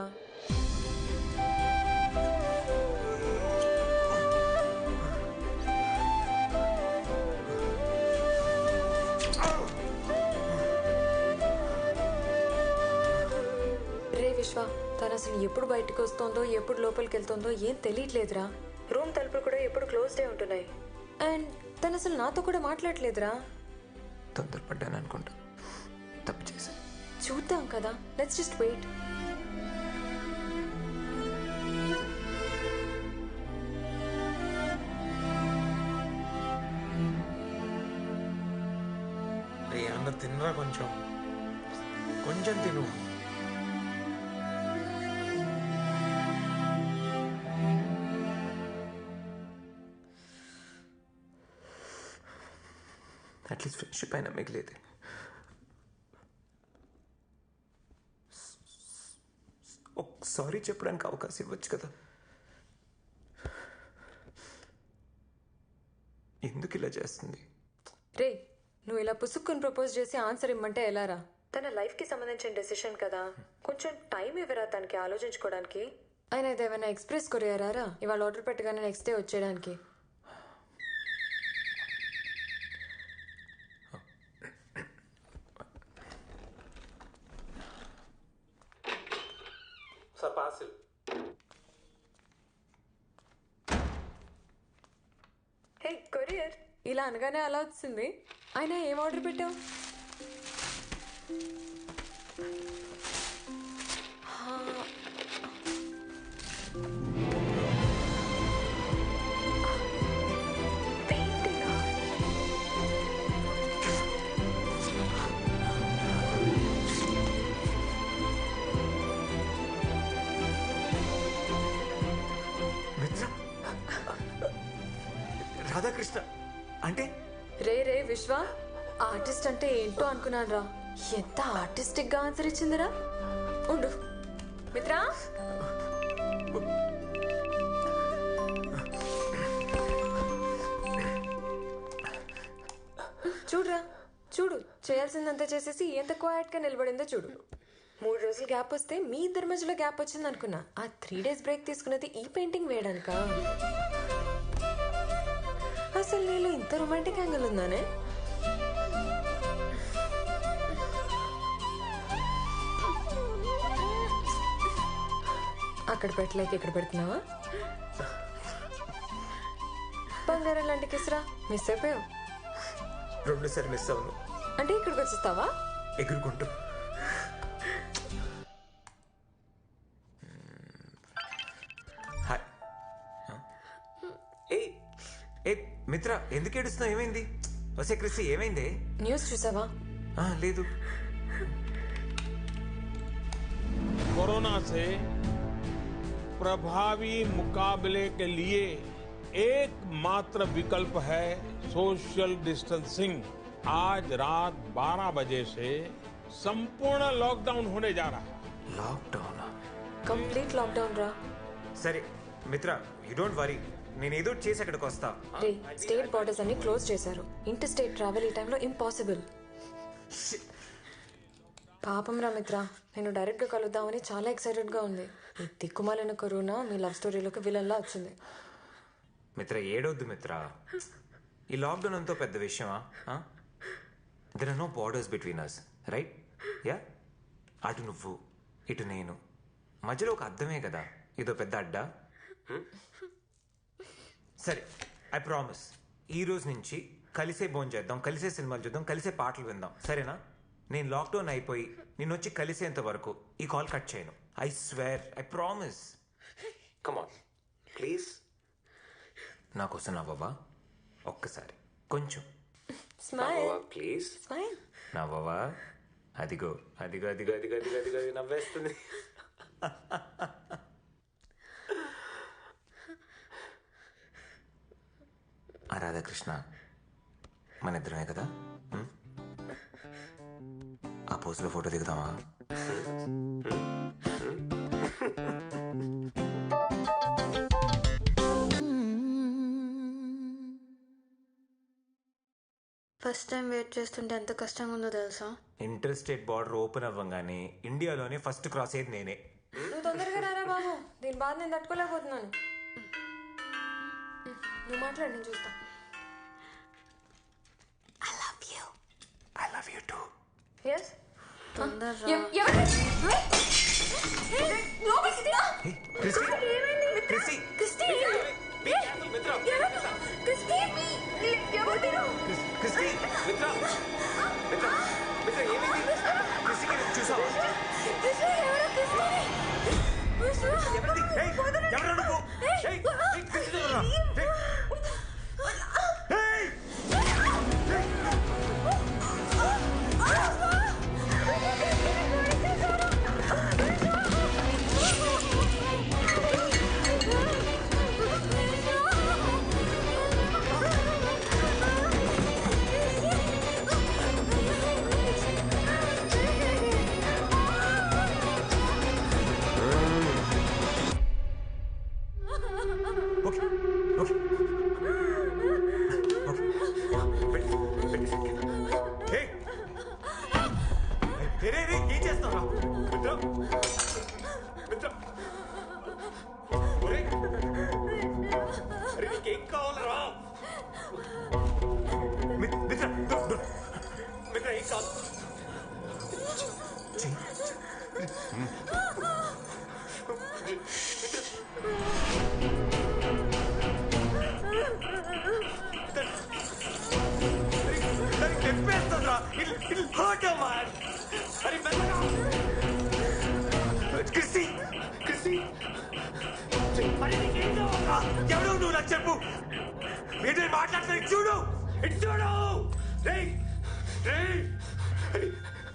రే విశ్వ, తను అసలు ఎప్పుడు బయటకు వస్తుందో ఎప్పుడు లోపలికి వెళ్తుందో ఏం తెలియట్లేదురా. రూమ్ తలుపులు కూడా ఎప్పుడు క్లోజ్డే ఉంటున్నాయి. అండ్ తను అసలు నాతో కూడా మాట్లాడలేదురా. తొందరపడ్డాను అనుకుంటా, తప్పు చేశా. చూద్దాం కదా, లెట్స్ జస్ట్ వెయిట్. అన్న తినరా, కొంచెం కొంచెం తిను. అట్లీస్ట్ ఫ్రెండ్షిప్ అయినా మిగిలేదు. సారీ చెప్పడానికి అవకాశం ఇవ్వచ్చు కదా. ఎందుకు ఇలా చేస్తుంది? రే, నువ్వు ఇలా పుసుక్కుని ప్రపోజ్ చేసి ఆన్సర్ ఇమ్మంటే ఎలారా? తన లైఫ్కి సంబంధించిన డెసిషన్ కదా, కొంచెం టైం ఇవ్వరా తనకి ఆలోచించుకోవడానికి. ఆయన ఏదేమైనా ఎక్స్ప్రెస్ కొరియారా ఇవాళ ఆర్డర్ పెట్టగానే నెక్స్ట్ డే వచ్చేయడానికి? Sir, parcel. హే కొరియర్, ఇలా అనగానే అలా వచ్చింది. అయినా ఏం ఆర్డర్ పెట్టావు? రాధాకృష్ణ అంటే? రే విశ్వ, ఆర్టిస్ట్ అంటే ఏంటో అనుకున్నాను రా. ఎంత ఆర్టిస్టిక్ గా ఆన్సర్ ఇచ్చిందిరా. ఉండు మిత్రా. చూడురా, చూడు, చేయాల్సిందంతా చేసేసి ఎంత క్వైట్ గా నిలబడిందో చూడు. 3 రోజులు గ్యాప్ వస్తే మీ ఇద్దరి మధ్యలో గ్యాప్ వచ్చింది అనుకున్నా. ఆ 3 days బ్రేక్ తీసుకున్నది ఈ పెయింటింగ్ వేయడానికా? అసలు నీలో ఇంత రొమాంటిక్ యాంగిల్ ఉందానే? అక్కడ పెట్టలేక ఇక్కడ పెడుతున్నావా? బంగారం లాంటి కిసరా మిస్ అయిపోయావు. 2 సార్లు మిస్ అవును. అంటే ఇక్కడికి వచ్చేస్తావా ఎగురుకుంటూ? మిత్ర ఎందుకు ఏడుస్తున్నావు? ఏమైంది? వసే క్రిస్టి ఏమైంది? న్యూస్ చూసావా? లేదు. कोरोना से प्रभावी मुकाबले के लिए एकमात्र विकल्प है सोशल डिस्टेंसिंग। आज रात 12 बजे से संपूर्ण लॉकडाउन होने जा रहा है। లాక్డౌన్? కంప్లీట్ లాక్డౌన్ రా. సరే మిత్ర, యూ డోంట్ వరీ, నేను ఏదో చేసి అక్కడికి వస్తా. రే, స్టేట్ బార్డర్స్ అన్ని క్లోజ్ చేశారు. ఇంటర్ స్టేట్ ట్రావెల్ ఈ టైంలో ఇంపాసిబుల్. పాపం రా మిత్ర, నేను డైరెక్ట్గా కలుద్దామని చాలా ఎక్సైటెడ్గా ఉంది. ఈ దిక్కుమాలిన కరోనా మీ లవ్ స్టోరీలోకి విలన్లా వచ్చింది. మిత్ర ఏడవద్దు మిత్ర, ఈ లాక్డౌన్ అంతా పెద్ద విషయమా? There are no borders between us, right? Yeah, అటు నువ్వు ఇటు నేను, మధ్యలో ఒక అర్థమే కదా, ఇదో పెద్ద అడ్డా. సరే, ఐ ప్రామిస్, ఈ రోజు నుంచి కలిసే భోజనం చేద్దాం, కలిసే సినిమాలు చూద్దాం, కలిసే పాటలు విందాం, సరేనా? నేను లాక్డౌన్ అయిపోయి నేను వచ్చి కలిసేంత వరకు ఈ కాల్ కట్ చేయను. I swear, I promise. Come on please, నా కోసం నవ్వవా? ఒక్కసారి కొంచెం స్మైల్ ప్లీజ్. స్మైల్. నవ్వవా? అదిగో అదిగో అదిగో అదిగో అదిగో అదిగో నవ్వేస్తుంది. రాధాకృష్ణ, మన ఇద్దరమే కదా? ఆ పోస్ట్లో ఫోటో దిగుదామా? ఫస్ట్ టైం వెయిట్ చేస్తుంటే ఎంత కష్టంగా ఉందో తెలుసా? ఇంటర్ స్టేట్ బార్డర్ ఓపెన్ అవ్వగానే ఇండియాలోనే ఫస్ట్ క్రాస్ అయ్యేది నేనే. నువ్వు తొందరగా రారా బాబు, దీని బాధ నేను తట్టుకోలేకపోతున్నాను. నువ్వు మాట్లాడు, నేను చూస్తా. I love you too. Yes? తొందరగా. ఎవరు నువ్వు నాకు చెప్పు. మీరు మాట్లాడుతున్నా చూడు, ఇటు చూడు.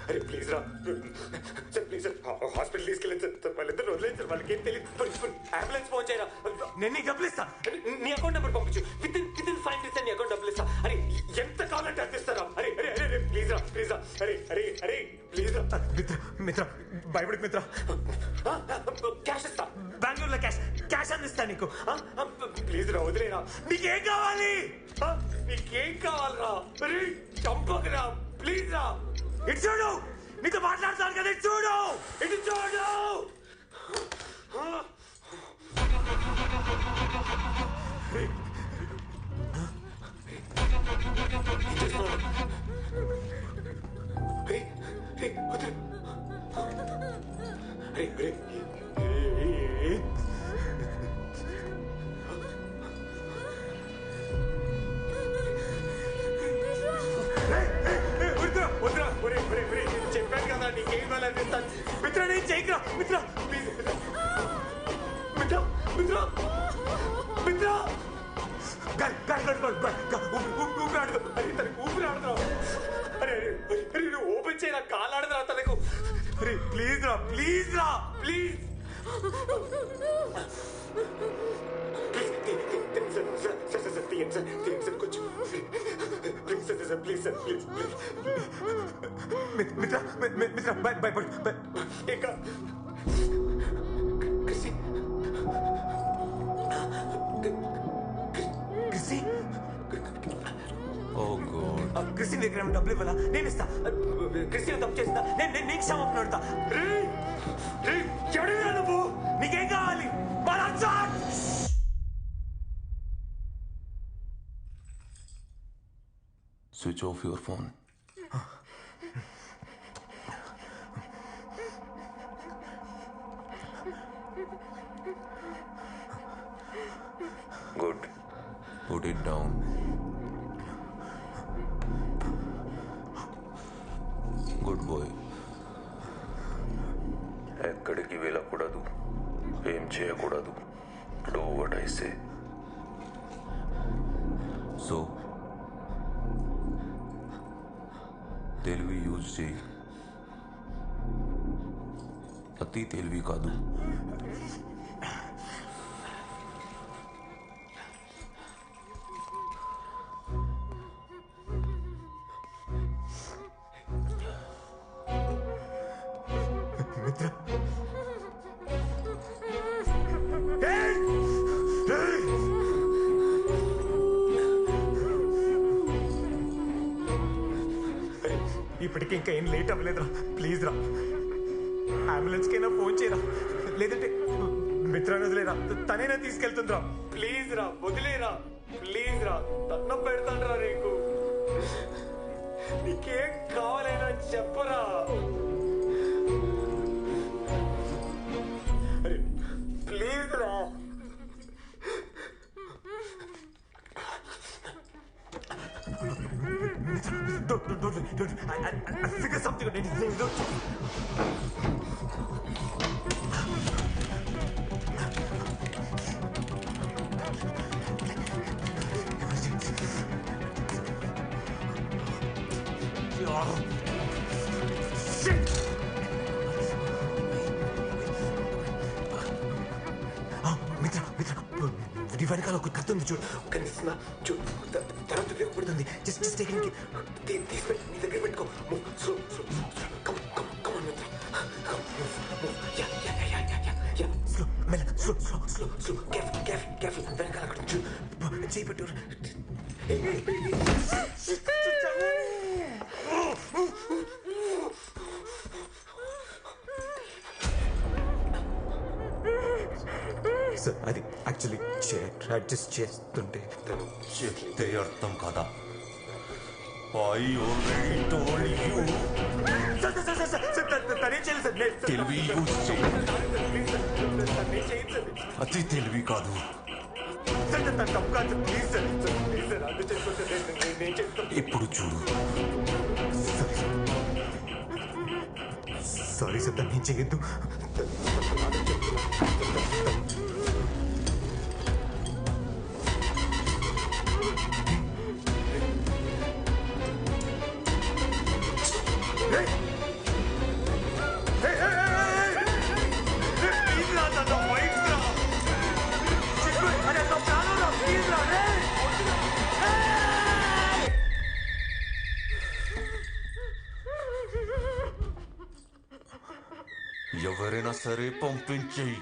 అరే ప్లీజ్ రా సార్, ప్లీజ్ సార్, హాస్పిటల్ తీసుకెళ్ళండి సార్. వాళ్ళిద్దరు వదిలేదు సార్, వాళ్ళకి ఏం తెలియదు. అంబులెన్స్ ఫోన్ చేయరా, నేను నీకు డబ్బులు ఇస్తా. నీ అకౌంట్ నెంబర్ పంపించు. విత్ ఇన్ 5 minutes నీ అకౌంట్ డబ్బులు ఇస్తా. అరే ఎంత కావాలంటే అందిస్తారా? అరే అరే అరే ప్లీజ్ రా, ప్లీజ్ రా. అరే అరే అరే ప్లీజ్ రా. మిత్ర భయపడికి మిత్ర, క్యాష్ ఇస్తా. బెంగళూరులో క్యాష్ అందిస్తా నీకు. ప్లీజ్ రా, వదిలేరా. నీకేం కావాలి? నీకేం కావాలరా? అరే చంపకరా, ప్లీజ్ రా. ఇటు చూడు, నీతో మాట్లాడతాను కదా, ఇటు చూడు, ఇటు చూడు. చెప్పాను కదా నీకేం కావాలనిపిస్తాను. మిత్ర నేను చేయకురా. మిత్ర ప్లీజ్, మిత్ర మిత్ర మిత్ర మిత్ర ఓపెన్ చేయరా, కాలు ఆడదురా తనకు. ప్లీజ్ రా, ప్లీజ్ రా, ప్లీజ్. క్రిస్టిన్ దగ్గర డబ్బులు ఇవ్వాలా? నేను ఇస్తా. క్రిస్టిన్ తప్పు చేస్తా, నేను క్షమాపణ పెడతా. ఎవడైనా నువ్వు, నీకేం కావాలి? Switch off your phone. Good. Put it down. Good boy. ఎక్కడికి వెళ్ళకూడదు, ఏం చేయకూడదు. Do what I say. So, తెలివి యూజ్ చేయి, అతి తెలివి కాదు. ఇప్పటికి ఇంకా ఏం లేట్ అవ్వలేదురా. ప్లీజ్ రా, అంబులెన్స్ కైనా ఫోన్ చేయరా, లేదంటే మిత్రాన్ని వదిలేరా, తనైనా తీసుకెళ్తుందిరా. ప్లీజ్ రా, వదిలేరా, ప్లీజ్ రా, దండం పెడతాను రా నీకు. నీకేం కావాలైనా చెప్పరా. ప్లీజ్ రా. Don't. I figure something out. Don't. Shit! మిత్ర నీ వెనకాల ఒక కత్తి ఉంది చూడు, కనిపిస్తుందా? చూడు, తర్వాత ఉపయోగపడుతుంది. జస్ట్ టేకింగ్ తీసుకెళ్ళి నీ దగ్గర పెట్టుకో. స్లో మెల్ల, స్లో కేర్ఫుల్. వెనకాల అక్కడ చూడు, చేయి పెట్టు. సార్, అది యాక్చువల్లీ అడ్జస్ట్ చేస్తుంటే తను చెప్తే అర్థం కదా. I already told you. తెలివి యూజ్ చేయి, అతి తెలివి కాదు. ఇప్పుడు చూడు. సారీ సార్, తను ఏం చేయొద్దు. ఎవరైనా సరే పంపించేయి.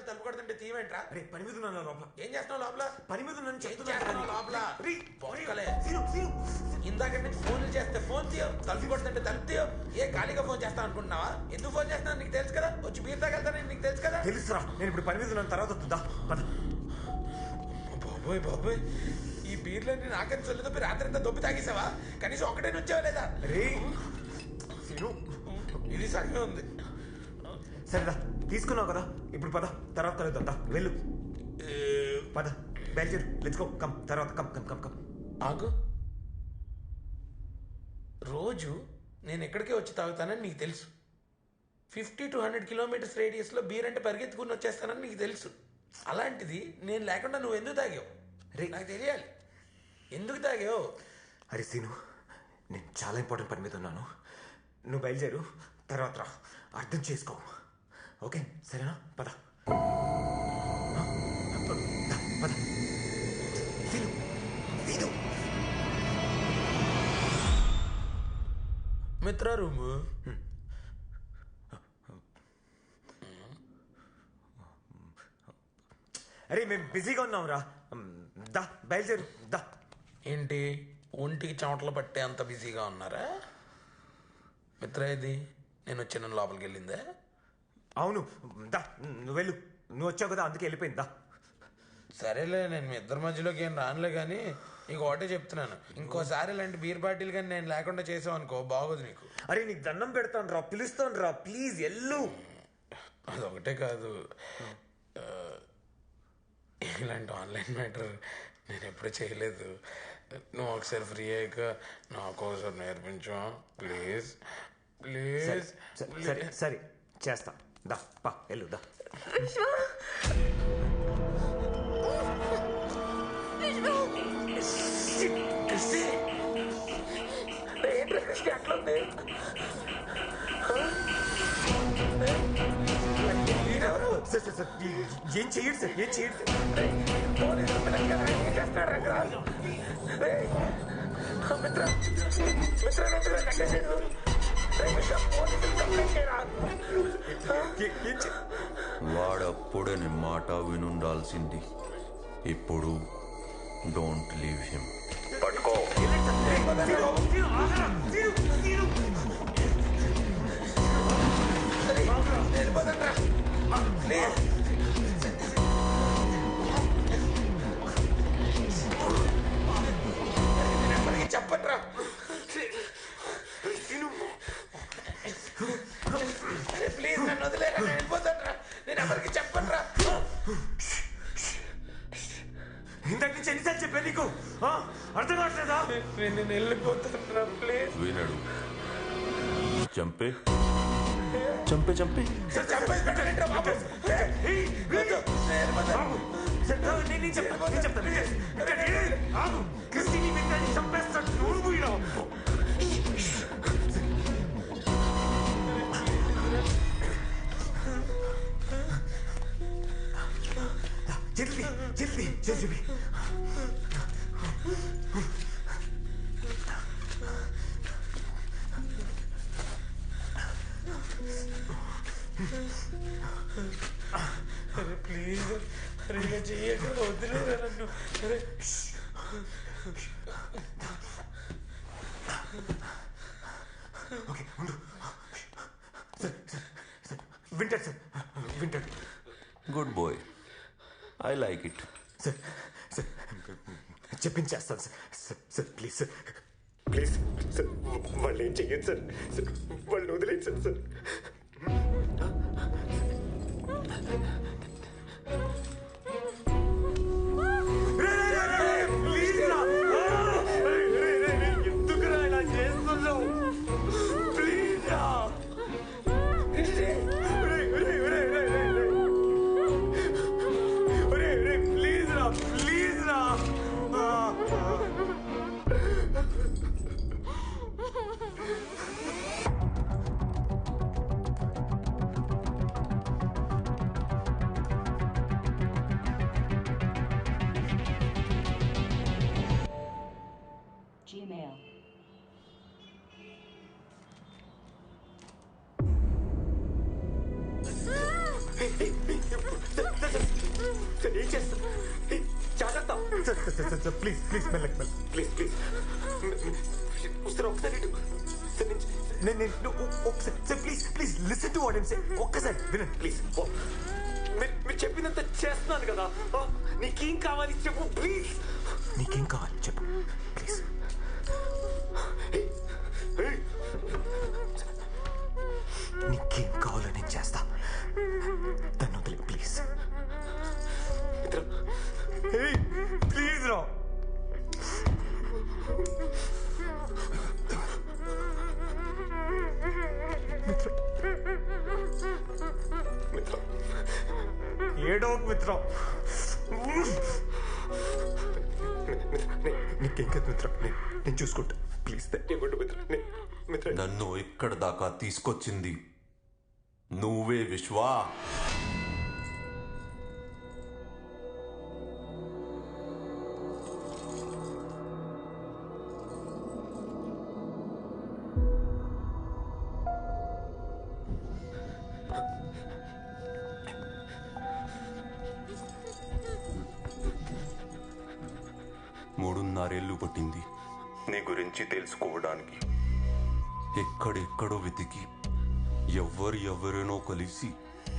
తలుపు కొడుతుంటే తీవేంట్రా? పని మీద ఉన్నాను లోపల. ఏం చేస్తున్నావు లోపల? పని మీద ఉన్నాను. లోపల ఇందాక నుంచి ఫోన్లు చేస్తే ఫోన్ తీయవు, తలుపు కొడుతుంటే తలుపు తీయవు. ఏ ఖాళీగా ఫోన్ చేస్తావు అనుకుంటున్నావా? ఎందుకు ఫోన్ చేస్తాను నీకు తెలుసు కదా. వచ్చి బీర్ తాగెళ్తానని నీకు తెలుసు కదా. తెలుసురా, నేను ఇప్పుడు పని మీద ఉన్నాను. తర్వాత వస్తుందా? బాబోయ్, ఈ బీర్లన్నీ నాకని చొల్లి దొబ్బి రాత్రి దొబ్బి తాగేసావా? కనీసం ఒకటే నుంచేవా లేదా? ఇది సగమే ఉంది. సరేదా, తీసుకున్నావు కదా, ఇప్పుడు పద, తర్వాత కలుద్దాం. వెళ్ళు, పద, బయలుదేరు. Let's go. కమ్, తర్వాత కమ్. ఆగు. రోజు నేను ఎక్కడికే వచ్చి తాగుతానని నీకు తెలుసు. 50 to 100 కిలోమీటర్స్ రేడియస్లో బీర్ అంటే పరిగెత్తుకుని వచ్చేస్తానని నీకు తెలుసు. అలాంటిది నేను లేకుండా నువ్వు ఎందుకు తాగావు? నాకు తెలియాలి, ఎందుకు తాగావు? అరే సీను, నేను చాలా ఇంపార్టెంట్ పని మీద ఉన్నాను. నువ్వు బయలుదేరు, తర్వాత రా. అర్థం చేసుకో, ఓకే? సరేనా? పద పద. సీను, సీను. మిత్ర రూము. అరే మేము బిజీగా ఉన్నాం రా. దా బయలుదేరు, దా. ఏంటి ఒంటికి చెమటలు పట్టే అంత బిజీగా ఉన్నారా? మిత్ర ఏది? నేను వచ్చి నన్ను లోపలికి వెళ్ళిందా? అవును, దా నువ్వు వెళ్ళు. నువ్వు వచ్చావు కదా, అందుకే వెళ్ళిపోయింది. దా. సరేలే, నేను మీ ఇద్దరి మధ్యలోకి ఏం రానులే, కానీ నీకు ఒకటే చెప్తున్నాను, ఇంకోసారి ఇలాంటి బీర్ పార్టీలు కానీ నేను లేకుండా చేసావు అనుకో, బాగోదు నీకు. అరే నీకు దండం పెడతాను రా, పిలుస్తాను రా, ప్లీజ్ ఎల్లు. అదొకటే కాదు, ఇలాంటి ఆన్లైన్ మ్యాటర్ నేను ఎప్పుడు చేయలేదు. నువ్వు ఒకసారి ఫ్రీ అయ్యాక నాకు ఒకసారి నేర్పించు ప్లీజ్. ప్లీజ్. సరే సరే చేస్తా. దా పా, వెళ్ళు, దా. సార్ సార్ సార్, ఏం చెయ్యడు సార్, ఏం చెయ్యడు వాడప్పుడే నీ మాట వినుండాల్సింది. ఇప్పుడు డోంట్ లీవ్ హిమ్. పట్టుకో. చెప్పట్రా, ప్లీజ్ నన్ను వదిలేరా, నేను వెళ్ళిపోతాను. నేను ఎవరికి చెప్పట్రా. ఇంతకు నుంచి ఎన్నిసార్లు చెప్పా నీకు? అర్థం కావట్లేదా? నేను వెళ్ళిపోతాను ప్లీజ్. వినడు. చంపే చంపే చంపే. జల్దీ జల్దీ జల్దీ. అరే ప్లీజ్, అరే ఇలా చెయ్యక, వదిలేరా నన్ను. అరే ఓకే ఉండు. సార్ సార్ వింటాడు సార్, వింటాడు. Good boy, I like it. Sir sir చెప్పించేస్తాను sir. Sir sir please sir, please sir, వాళ్ళు ఏం చెయ్యదు సార్. సార్ వాళ్ళని వదిలేదు సార్. సార్ ఎందుకురా ఇలా చేస్తున్నావు? ప్లీజ్ రా. ప్లీజ్ రా, ప్లీజ్ రా. Gmail. సార్ ఏం చేస్తా? జాగ్రత్త sir. Sir sir sir please please మెల్లకి మెల్ల, ప్లీజ్ ప్లీజ్. సార్ ఒకసారి నేను ఒకసారి sir please please listen to what I'm saying. ఒక్కసారి వినండి ప్లీజ్. మీరు చెప్పినంత చేస్తున్నాను కదా. నీకేం కావాలి చెప్పు ప్లీజ్. నీకేం కావాలి చెప్పు ప్లీజ్. నీకేం కావాలో నేను చేస్తా. దాన్ని వదిలే ప్లీజ్. ప్లీజ్ రా. ఏడో మిత్ర, నీకేం కదా మిత్ర, నేను చూసుకుంటా. ప్లీజ్ ధైర్యంగా మిత్ర. నన్ను ఇక్కడ దాకా తీసుకొచ్చింది నువ్వే విశ్వా. మూడున్నరేళ్ళు పట్టింది నీ గురించి తెలుసుకోవడానికి. ఎక్కడెక్కడో వెతికి ఎవరెనో కలిసి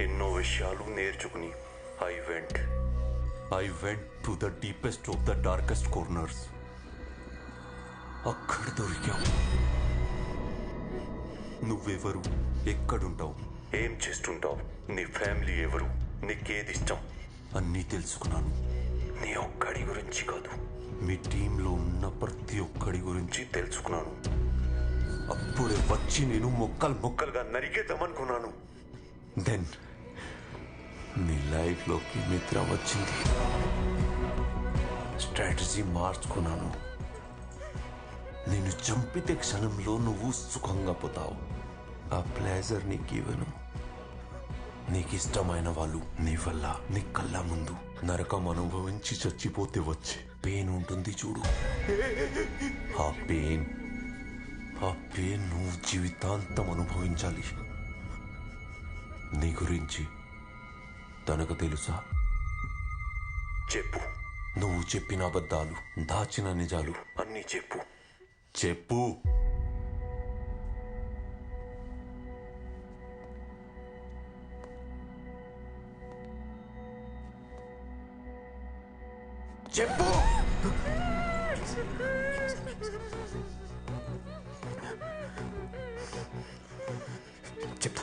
ఎన్నో విషయాలు నేర్చుకుని I went to the deepest of the darkest corners. అక్కడ దొరికావు. నువ్వెవరు, ఎక్కడుంటావు, ఏం చేస్తుంటావు, నీ ఫ్యామిలీ ఎవరు, నీకేది ఇష్టం అన్నీ తెలుసుకున్నాను. నీ ఒక్కడి గురించి కాదు, మీ టీంలో ఉన్న ప్రతి ఒక్కడి గురించి తెలుసుకున్నాను. అప్పుడే వచ్చి నేను మొక్కలుగా నరికేద్దామనుకున్నాను. దెన్ నీ లైఫ్లోకి మిత్ర వచ్చింది. స్ట్రాటజీ మార్చుకున్నాను. నేను చంపితే క్షణంలో నువ్వు సుఖంగా పోతావు. ఆ ప్లేజర్ నీకు ఇవ్వను. నీకు ఇష్టమైన వాళ్ళు నీ వల్ల నీ కళ్ళ ముందు నరకం అనుభవించి చచ్చిపోతే వచ్చే పెయిన్ ఉంటుంది చూడు. ఆ పెయిన్ నువ్వు జీవితాంతం అనుభవించాలి. నీ గురించి తనకు తెలుసా? చెప్పు. నువ్వు చెప్పిన అబద్ధాలు, దాచిన నిజాలు అన్నీ చెప్పు. చెప్పు. చెప్పు. చెప్తా.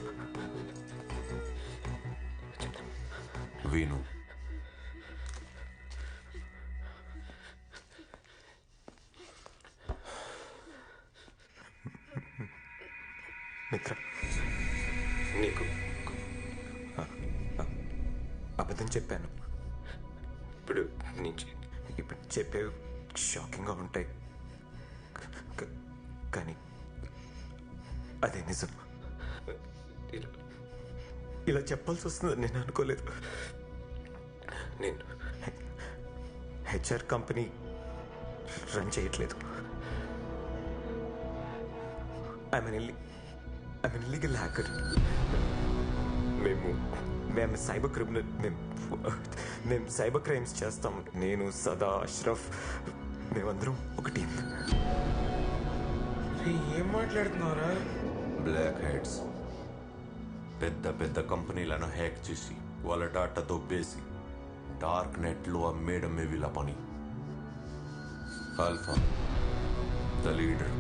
విను. మిత్ర, నీకు అబద్ధం చెప్పాను. ఇప్పుడు చెప్పేవి షాకింగ్గా ఉంటాయి, కానీ అదే నిజం. ఇలా చెప్పాల్సి వస్తుందని నేను అనుకోలేదు. నేను హెచ్ఆర్ కంపెనీ రన్ చేయట్లేదు. I'm illegal hacker. మేము సైబర్ క్రిమినల్. మేము సైబర్ క్రైమ్స్ చేస్తాం. నేను, సదా, అష్రఫ్, మేమందరం ఒక టీం. ఏం మాట్లాడుతున్నారా? బ్లాక్ హెడ్స్ పెద్ద కంపెనీలను హ్యాక్ చేసి వాళ్ళ డాటా దొబ్బేసి డార్క్ నెట్లో అమ్మేయడమే వీళ్ళ పని. Alpha the leader.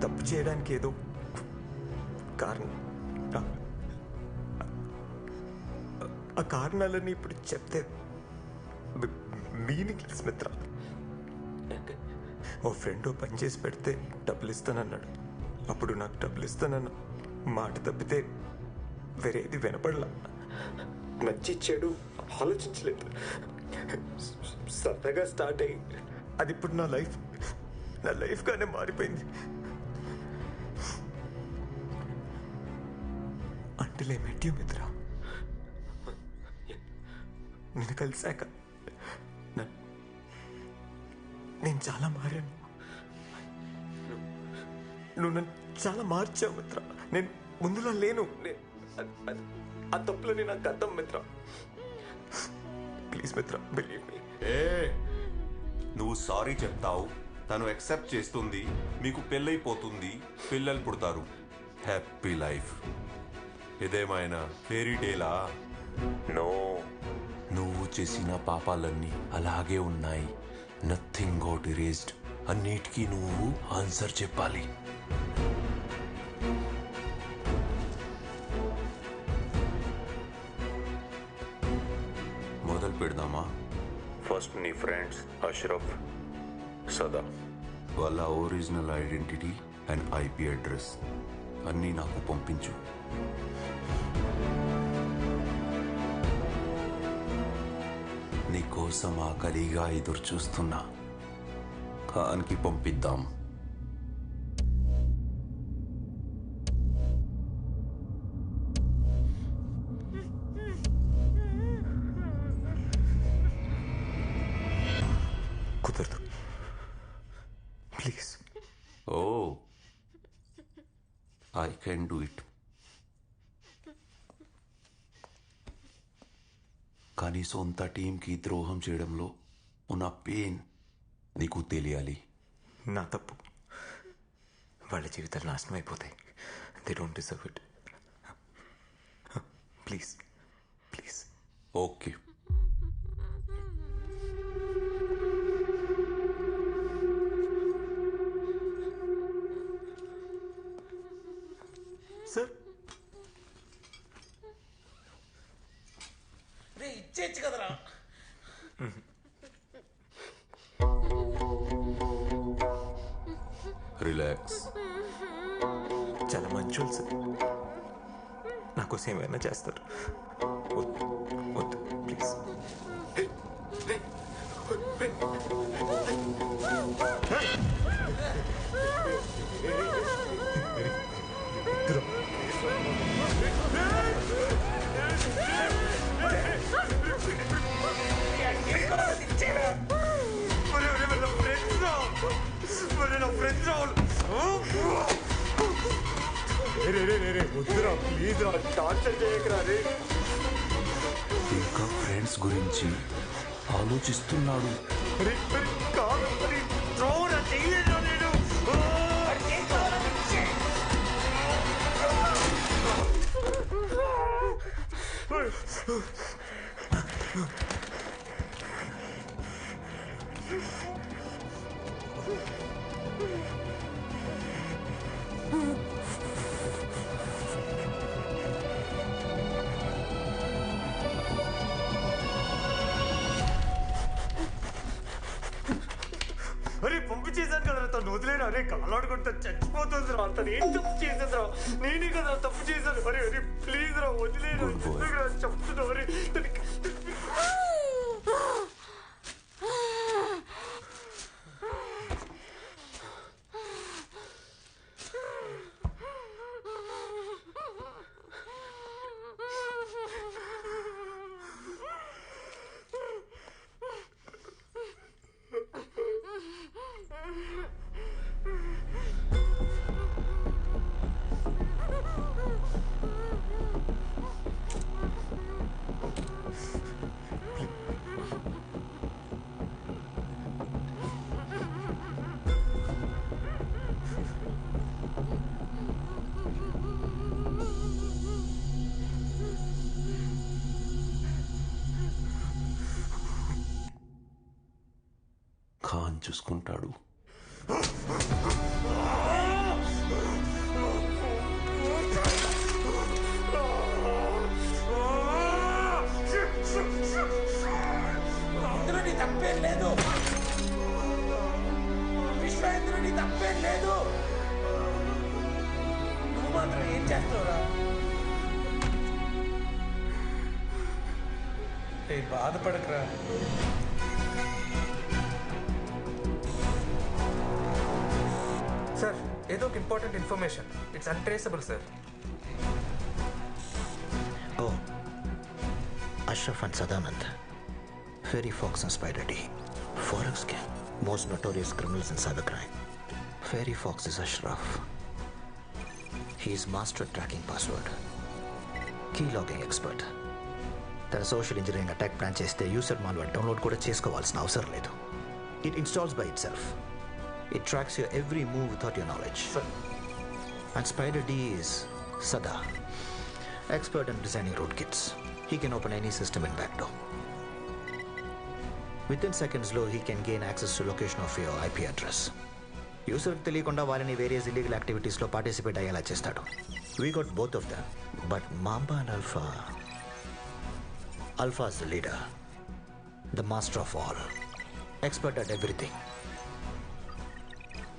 తప్పు చేయడానికి ఏదో కారణం. ఆ కారణాలన్నీ ఇప్పుడు చెప్తే మీనింగ్లెస్ మిత్ర. ఓ ఫ్రెండ్ పని చేసి పెడితే డబ్బులు ఇస్తానన్నాడు. అప్పుడు నాకు డబ్బులు ఇస్తానన్న మాట తప్పితే వేరేది వినపడలా. నచ్చి చెడు ఆలోచించలేదు. సరదాగా స్టార్ట్ అయ్యి అది ఇప్పుడు నా లైఫ్గానే మారిపోయింది. అంటలే మెట్యూ మిత్ర, నేను కలిసాక నేను చాలా మారాను. నువ్వు నన్ను చాలా మార్చావు మిత్ర. నేను ముందులా లేను. ఆ తప్పులని నాకు అర్థం మిత్ర. ప్లీజ్ మిత్ర, బిలీవ్ మీ. నువ్వు సారీ చెప్తావు, తను యాక్సెప్ట్ చేస్తుంది, మీకు పెళ్ళైపోతుంది, పిల్లలు పుడతారు, హ్యాపీ లైఫ్. ఇదేమైనా ఫెయిరీ టేలా? నో, నువ్వు చేసిన పాపాలన్నీ అలాగే ఉన్నాయి. Nothing got erased. అన్నిటికీ నువ్వు ఆన్సర్ చెప్పాలి. మొదలు పెడదామా? ఫస్ట్ నీ ఫ్రెండ్స్ అష్రఫ్, సదా. వాళ్ళ original identity and IP address అన్నీ నాకు పంపించు. నీకోసం ఆకలిగా ఎదురు చూస్తున్నా. ఖాన్కి పంపిద్దాం. కుదరదు, please. Oh, I can do it. కానీ సొంత టీంకి ద్రోహం చేయడంలో ఉన్న పెయిన్ నీకు తెలియాలి. నా తప్పు. వాళ్ళ జీవితాలు నాశనం అయిపోతాయి. They don't deserve it. Please please. Okay. Sir, ఇచ్చేచ్చు కదరా. రిలాక్స్. చాలా మంచోళ్ళు సార్. నా కోసం ఏమైనా చేస్తారు. వద్దు వద్దు ప్లీజ్. వద్దురా ప్లీజ్ రా, టార్చర్ చేయకరా రే. ఇంకా ఫ్రెండ్స్ గురించి ఆలోచిస్తున్నాడు. అరే పంపించేసాను కదరా, తను వదిలేరా. అరే కాలాడుకుంటా చచ్చిపోతుంది రా. తను ఏం తప్పు చేసేది రా, నేనే కదా తప్పు చేశాను. అరే అరే ప్లీజ్ రా, వదిలేరా. చెప్తున్నా. అరే ఖాన్ చూసుకుంటాడు. ఇందులో నీ తప్పేం లేదు. విశ్వ, ఇందులో నీ తప్పేం లేదు. నువ్వు మాత్రం ఏం చేస్తావురా? బాధపడకరా. సార్, ఏదో ఒక important information. It's untraceable sir. Oh, Ashraf and Sadanand, Fairy Fox and Spider D, Forex gang, most notorious criminals in cybercrime. Fairy Fox is Ashraf. He is master at tracking password, key logging expert. తన social engineering attack plan చేస్తే user malware download కూడా చేసుకోవాల్సిన అవసరం లేదు. It installs by itself. It tracks your every move without your knowledge. And Spider D is Sada, expert in designing rootkits. He can open any system in backdoor. Within seconds, he can gain access to location of your IP address. User తెలియకుండా వారిని various illegal activities లో participate అయ్యేలా చేస్తాడు. We got both of them, but Mamba and Alpha is the leader, the master of all, expert at everything.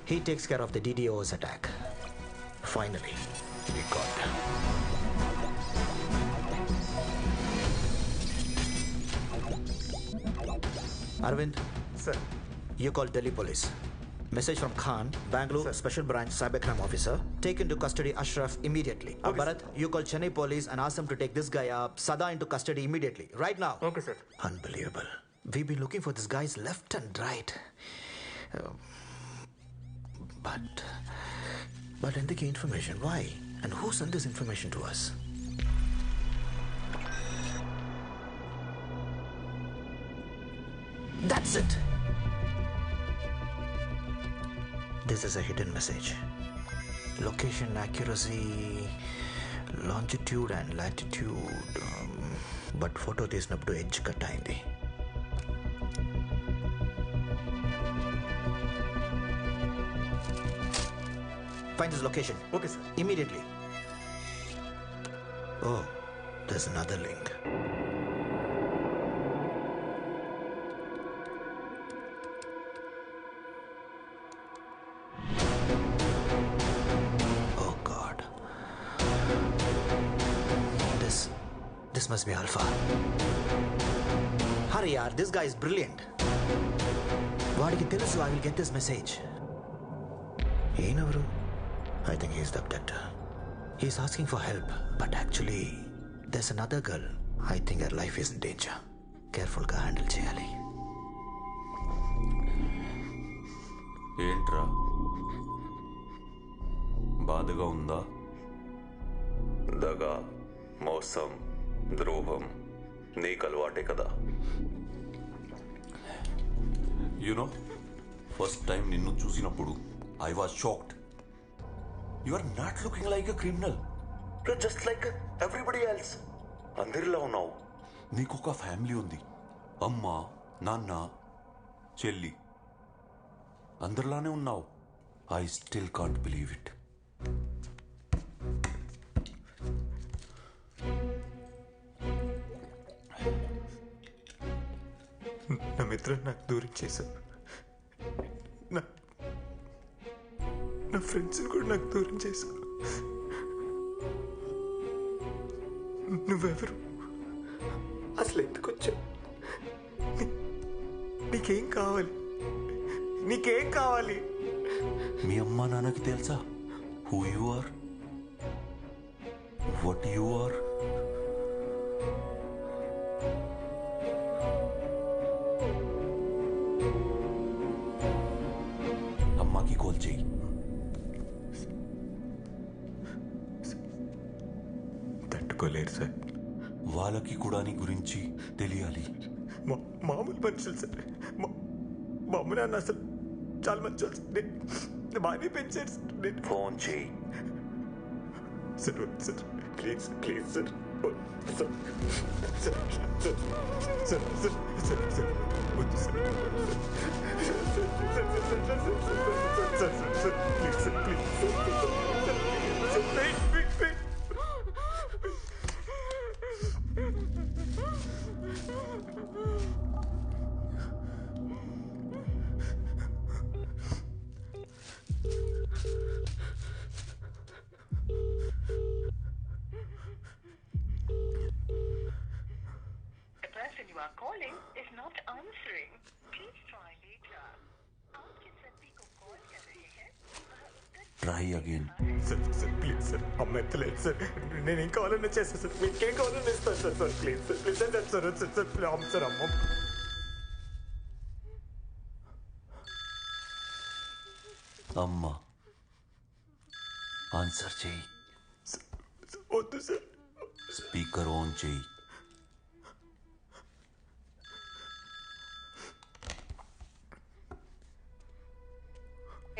He takes care of the DDoS attack. Finally, we got them. Arvind. Sir. You call Delhi police. Message from Khan, Bangalore Special Branch Cybercrime Officer. Take into custody Ashraf immediately. Okay, Bharat, you call Chennai police and ask them to take this guy up, Sada, into custody immediately. Right now. Okay, sir. Unbelievable. We've been looking for this guys left and right. But endiki information. Why? And who sent this information to us? That's it. This is a hidden message. Location accuracy, longitude and latitude. But photo తీసినప్పుడు edge cut అయింది. Find his location. Okay, sir. Immediately. Oh, there's another link. Oh God. This must be Alpha. Hurry, yaar. This guy is brilliant. వాడికి తెలుసు I will get this message. ಏನವರು? I think he's the abductor. He's asking for help, but actually, there's another girl. I think her life is in danger. Careful గా handle చేయాలి. ఏంట్రా బాధగా ఉందా? దగా, మోసం, ద్రోహం నీకు అలవాటే కదా. యునో ఫస్ట్ టైం నిన్ను చూసినప్పుడు I was shocked. You are not looking like a criminal, just like everybody else. అందరిలా ఉన్నావు. నీకు ఒక ఫ్యామిలీ ఉంది. అమ్మ, నాన్న, చెల్లి, అందరిలానే ఉన్నావు. I still can't believe it. నా మిత్రులు నాకు దూరం చేశారు. నా ఫ్రెండ్స్ని కూడా నాకు దూరం చేశారు. నువ్వెవరు? అసలు ఎందుకు వచ్చావు? నీకేం కావాలి? నీకేం కావాలి? మీ అమ్మా నాన్నకి తెలుసా who you are, what you are? అమ్మాకి కాల్ చేయి. తట్టుకోలేరు సార్. వాళ్ళకి కూడా నీ గురించి తెలియాలి. మామూలు మనుషులు సార్. మా అమ్మ నాన్న అసలు చాలా మంచి వాళ్ళు. బాగానే పెంచారు సార్. ఫోన్ చేయి. Sir sir please please sir. Sir sir sir sir sir sir వద్దు sir. Sir sir please sir please. calling is not answering. Please try later. आपके सभी को कॉल कर रहे हैं. Try again. Sir sir please sir. అమ్మ ఎత్తలేదు sir. నేను ఏం కావాలన్నా చేస్తాను సార్. మీకేం కావాలన్నా ఇస్తాను sir. Sir please sir please sir sir sir sir please అమ్మ సార్ అమ్మ. అమ్మ ఆన్సర్ చేయి. వద్దు సార్. స్పీకర్ ఆన్ చేయి.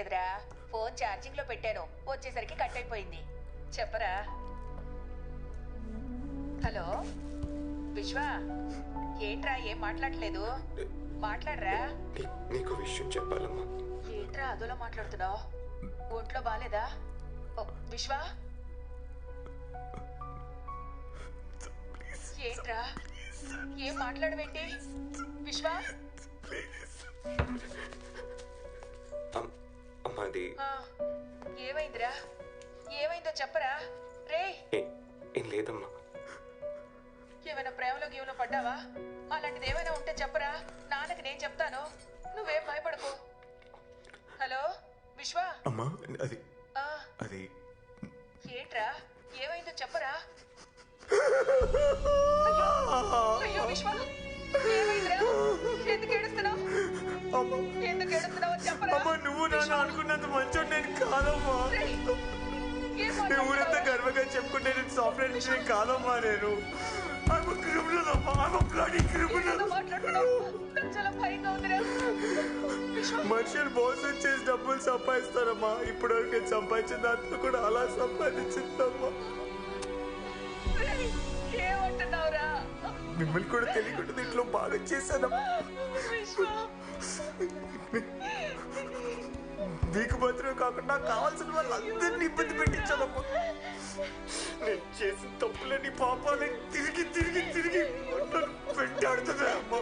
ఎదురా ఫోన్ ఛార్జింగ్ లో పెట్టాను, వచ్చేసరికి కట్ అయిపోయింది. చెప్పరా. హలో విశ్వ, ఏంట్రా ఏం మాట్లాడలేదు? మాట్లాడరా. నీకు విషయం చెప్పాలమ్మా. ఏంట్రా అదోలా మాట్లాడుతున్నావు? ఒంట్లో బాలేదా? విశ్వ ఏంట్రా ఏం మాట్లాడవేంటి? విశ్వ అమ్మాది ఏమైందిరా? ఏమైందో చెప్పరా రే. ఏం లేదమ్మా. ఏమైనా ప్రేమలో గీవలో పడ్డావా? అలాంటిది ఏమైనా ఉంటే చెప్పరా, నాన్నకి నేను చెప్తాను. నువ్వేం భయపడకు. హలో విశ్వ. అమ్మా అది ఆ, అది ఏంట్రా ఏమైందో చెప్పరా. అయ్యో విశ్వ, ఏమైందిరా? ఎందుకు ఏడుస్తున్నావు? ఎందుకు ఏడుస్తున్నావు చెప్పరా. అమ్మా నువ్వు నన్ను అనుకున్నంత మంచోడు నేను కాదమ్మా. నేను ఊరంతా గర్వంగా చెప్పుకుంటే నేను సాఫ్ట్వేర్ ఇంజనీర్ కాదమ్మా. నేను మనుషులు మోసం చేసి డబ్బులు సంపాదిస్తారమ్మా. ఇప్పటివరకు నేను సంపాదించిన దాంట్లో కూడా అలా సంపాదించిందమ్మా. ఏమంటున్నావురా? మిమ్మల్ని కూడా తెలియకుండా దీంట్లో బాగా చేశానమ్మా. మీకు మాత్రమే కాకుండా కావాల్సిన వాళ్ళందరినీ ఇబ్బంది పెట్టించానమ్మా. నేను చేసిన తప్పులని పాపాలని తిరిగి తిరిగి తిరిగి వెంటాడుతున్నాయమ్మా.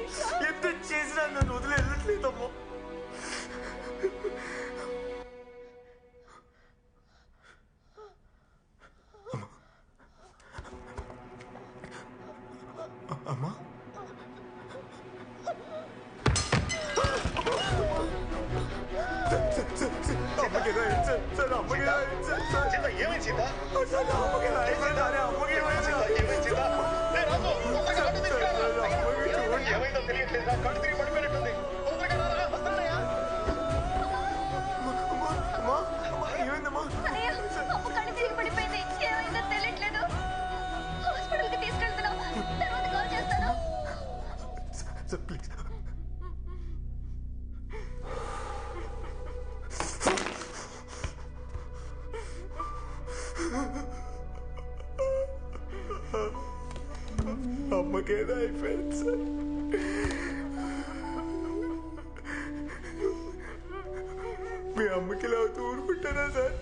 ఎంత చేసినా నన్ను వదిలి వెళ్ళట్లేదమ్మా. అమ్మా అమ్మకేదో అయిపోయింది సార్. మీ అమ్మకి ఇలా అవుతూ ఊరుకుంటారా sir?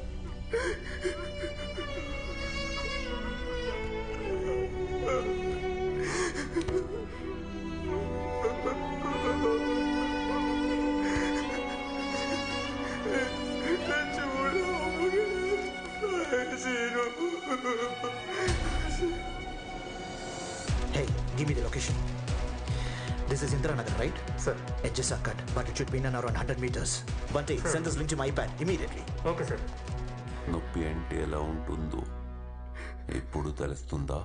Hey, give me the location. This is Indira Nagar, right? Sir. Edges are cut, but it should be in and around 100 meters. Bunty, send this link to my iPad immediately. Okay, sir. నొప్పి అంటే ఎలా ఉంటుందో ఇప్పుడు తెలుస్తుందా?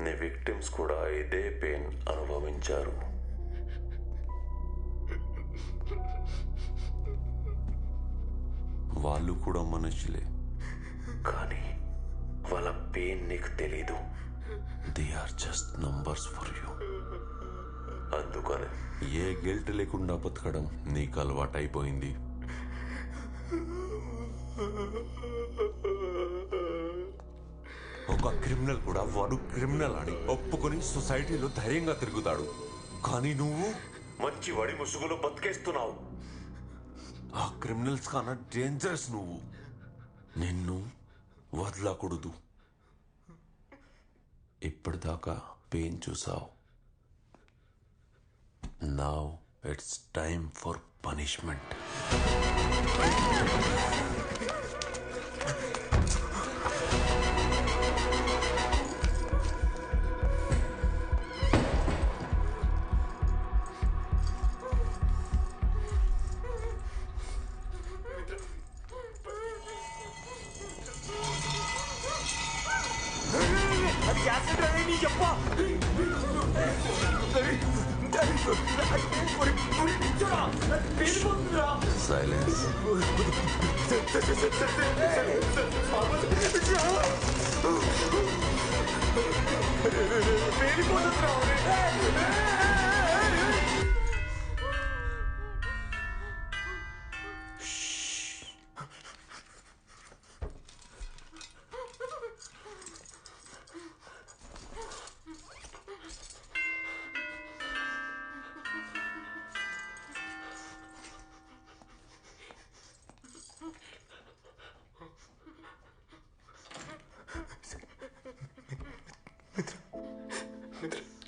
నీ victims కూడా ఇదే pain అనుభవించారు. వాళ్ళు కూడా మనుషులే, కానీ వాళ్ళ పెయిన్ నీకు తెలీదు. They are just numbers for you. అందుకనే ఏ గిల్ట్ లేకుండా బతకడం నీకు అలవాటైపోయింది. ఒక క్రిమినల్ కూడా వాడు క్రిమినల్ అని ఒప్పుకొని సొసైటీలో ధైర్యంగా తిరుగుతాడు. కానీ నువ్వు మంచి వడి ముసుగులో బతికేస్తున్నావు. ఆ క్రిమినల్స్ కన్నా డేంజరస్ నువ్వు. నిన్ను వదలకూడదు. ఇప్పటిదాకా పెయిన్ చూసావు. Now it's time for punishment. అది యాసిడ్ అని నీ చెప్ప. సైలెన్స్.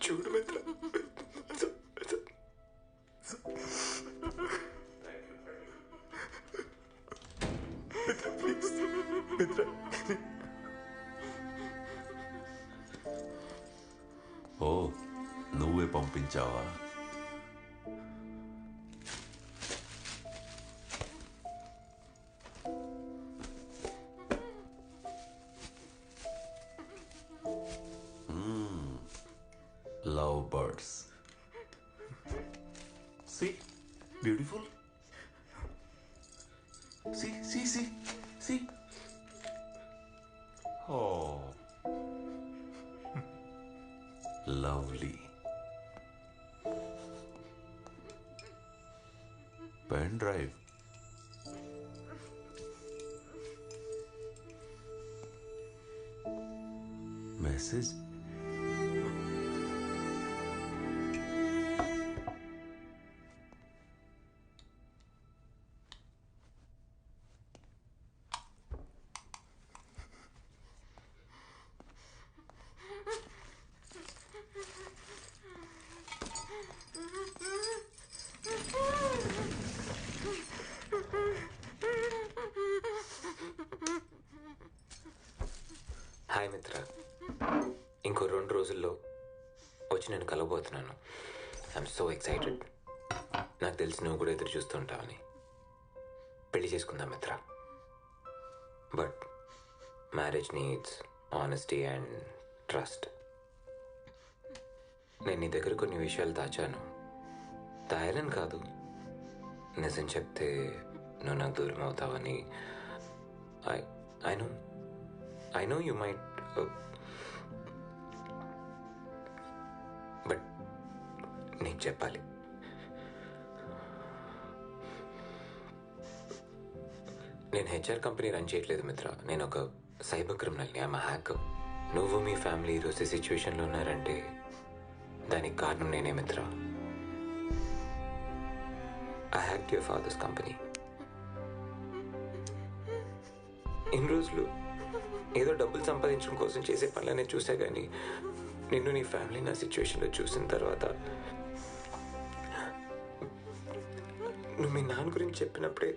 చూడు మిత్ర, ఓ నువ్వే పంపించావా? Love birds. See, beautiful. See. Oh, lovely. Pen drive. Message. Hi Mitra, ఇంకో 2 రోజుల్లో వచ్చి నేను కలవబోతున్నాను. I'm so excited. నాకు తెలిసి నువ్వు కూడా ఎదురు చూస్తూ ఉంటావని. పెళ్లి చేసుకుందాం మిత్ర. But marriage needs honesty and trust. నేను నీ దగ్గర కొన్ని విషయాలు దాచాను. దాయాలని కాదు, నిజం చెప్తే నువ్వు నాకు దూరం అవుతావని. I know you might, but నీకు చెప్పాలి. నేను హెచ్ఆర్ కంపెనీ రన్ చేయట్లేదు మిత్ర. నేను ఒక సైబర్ క్రిమినల్ని. I'm hacker. నువ్వు మీ ఫ్యామిలీ ఈరోజు సిచ్యువేషన్లో ఉన్నారంటే దానికి కారణం నేనే మిత్ర. I hacked your father's company. ఇన్ని రోజులు ఏదో డబ్బులు సంపాదించడం కోసం చేసే పనులనే చూసా, కానీ నిన్ను నీ ఫ్యామిలీ నా సిచ్యువేషన్లో చూసిన తర్వాత నువ్వు మీ నాన్న గురించి చెప్పినప్పుడే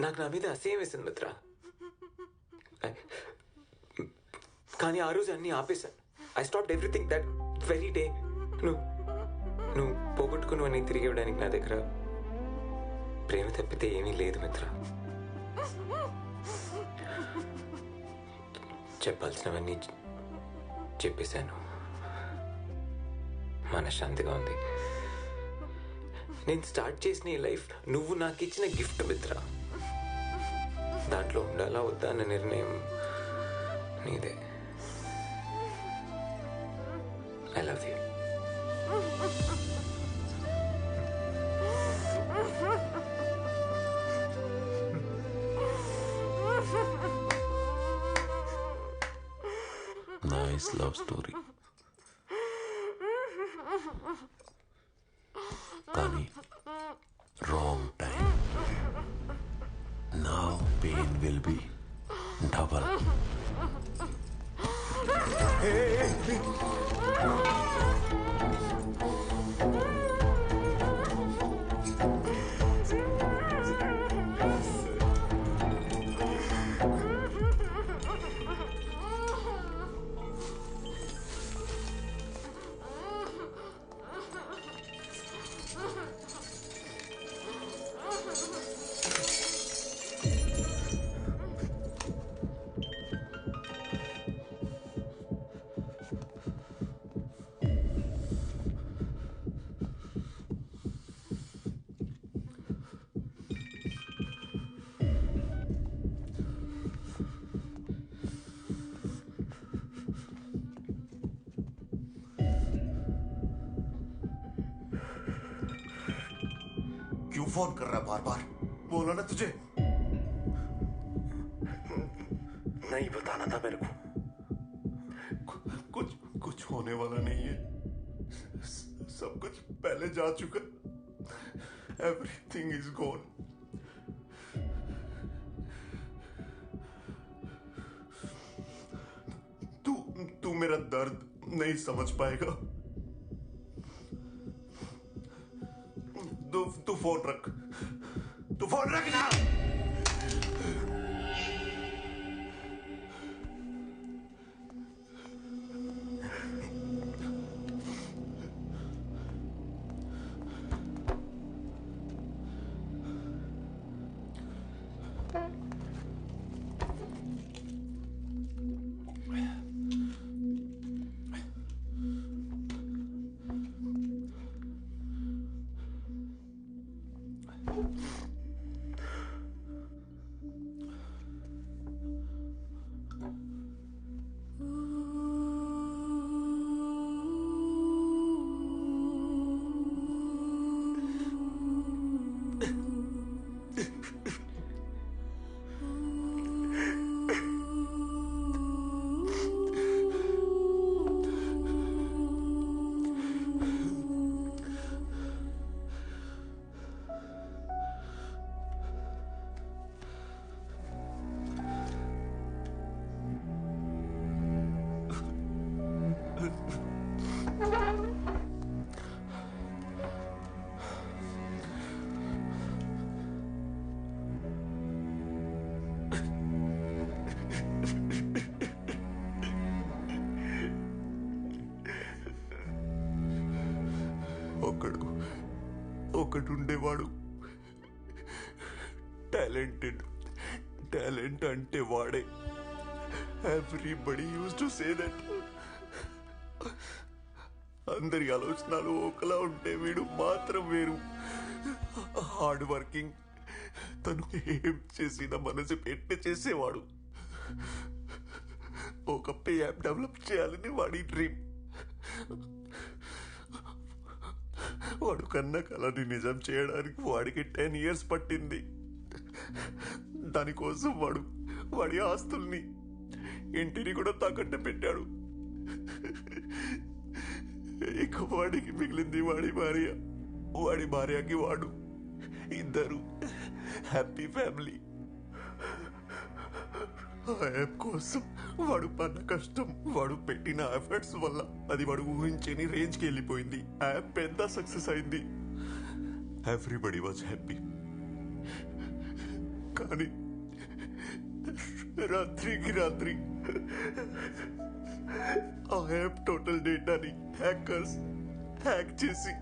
నాకు నా మీద అసహ్యం వేసింది మిత్ర. కానీ ఆ రోజు అన్నీ ఆపేశాను. I stopped everything that very day. నువ్వు పోగొట్టుకుని తిరిగి ఇవ్వడానికి నా దగ్గర ప్రేమ తప్పితే ఏమీ లేదు మిత్ర. చెప్పాల్సినవన్నీ చెప్పేశాను. మనశ్శాంతిగా ఉంది. నేను స్టార్ట్ చేసిన ఈ లైఫ్ నువ్వు నాకు ఇచ్చిన గిఫ్ట్ మిత్ర. దాంట్లో ఉండాలా వద్దా అన్న నిర్ణయం నీదే. I love you. Nice love story. Kani, wrong time. Now pain will be double. क्यों फोन कर रहा है बार बार? बोला ना तुझे नहीं बताना था मेरे को। कुछ होने वाला नहीं है। सब कुछ पहले जा चुका। Everything is gone. तू मेरा दर्द नहीं समझ पाएगा। तू फोन रख। तू फोन रख ना। ఒకడు ఉండేవాడు, టాలెంట్ అంటే వాడే. Everybody use to say that. అందరి ఆలోచనలు ఒకలా ఉంటే వీడు మాత్రం వేరు. హార్డ్ వర్కింగ్, తను ఏం చేసినా మనసు పెట్టి చేసేవాడు. ఒక పే యాప్ డెవలప్ చేయాలని వాడి డ్రీమ్. వాడు కన్న కలని నిజం చేయడానికి వాడికి 10 years పట్టింది. దానికోసం వాడి ఆస్తుల్ని, ఇంటిని కూడా తాకట్టు పెట్టాడు. ఇక వాడికి మిగిలింది వాడి భార్యకి వాడు, ఇద్దరు హ్యాపీ ఫ్యామిలీ. ఆ యాప్ కోసం వాడు పడ్డ కష్టం, వాడు పెట్టిన ఎఫర్ట్స్ వల్ల అది వాడు ఊహించని రేంజ్కి వెళ్ళిపోయింది. ఆ యాప్ పెద్ద సక్సెస్ అయింది. Everybody was happy. కానీ రాత్రికి రాత్రి ఆ యాప్ టోటల్ డేటాని హ్యాకర్స్ హ్యాక్ చేసి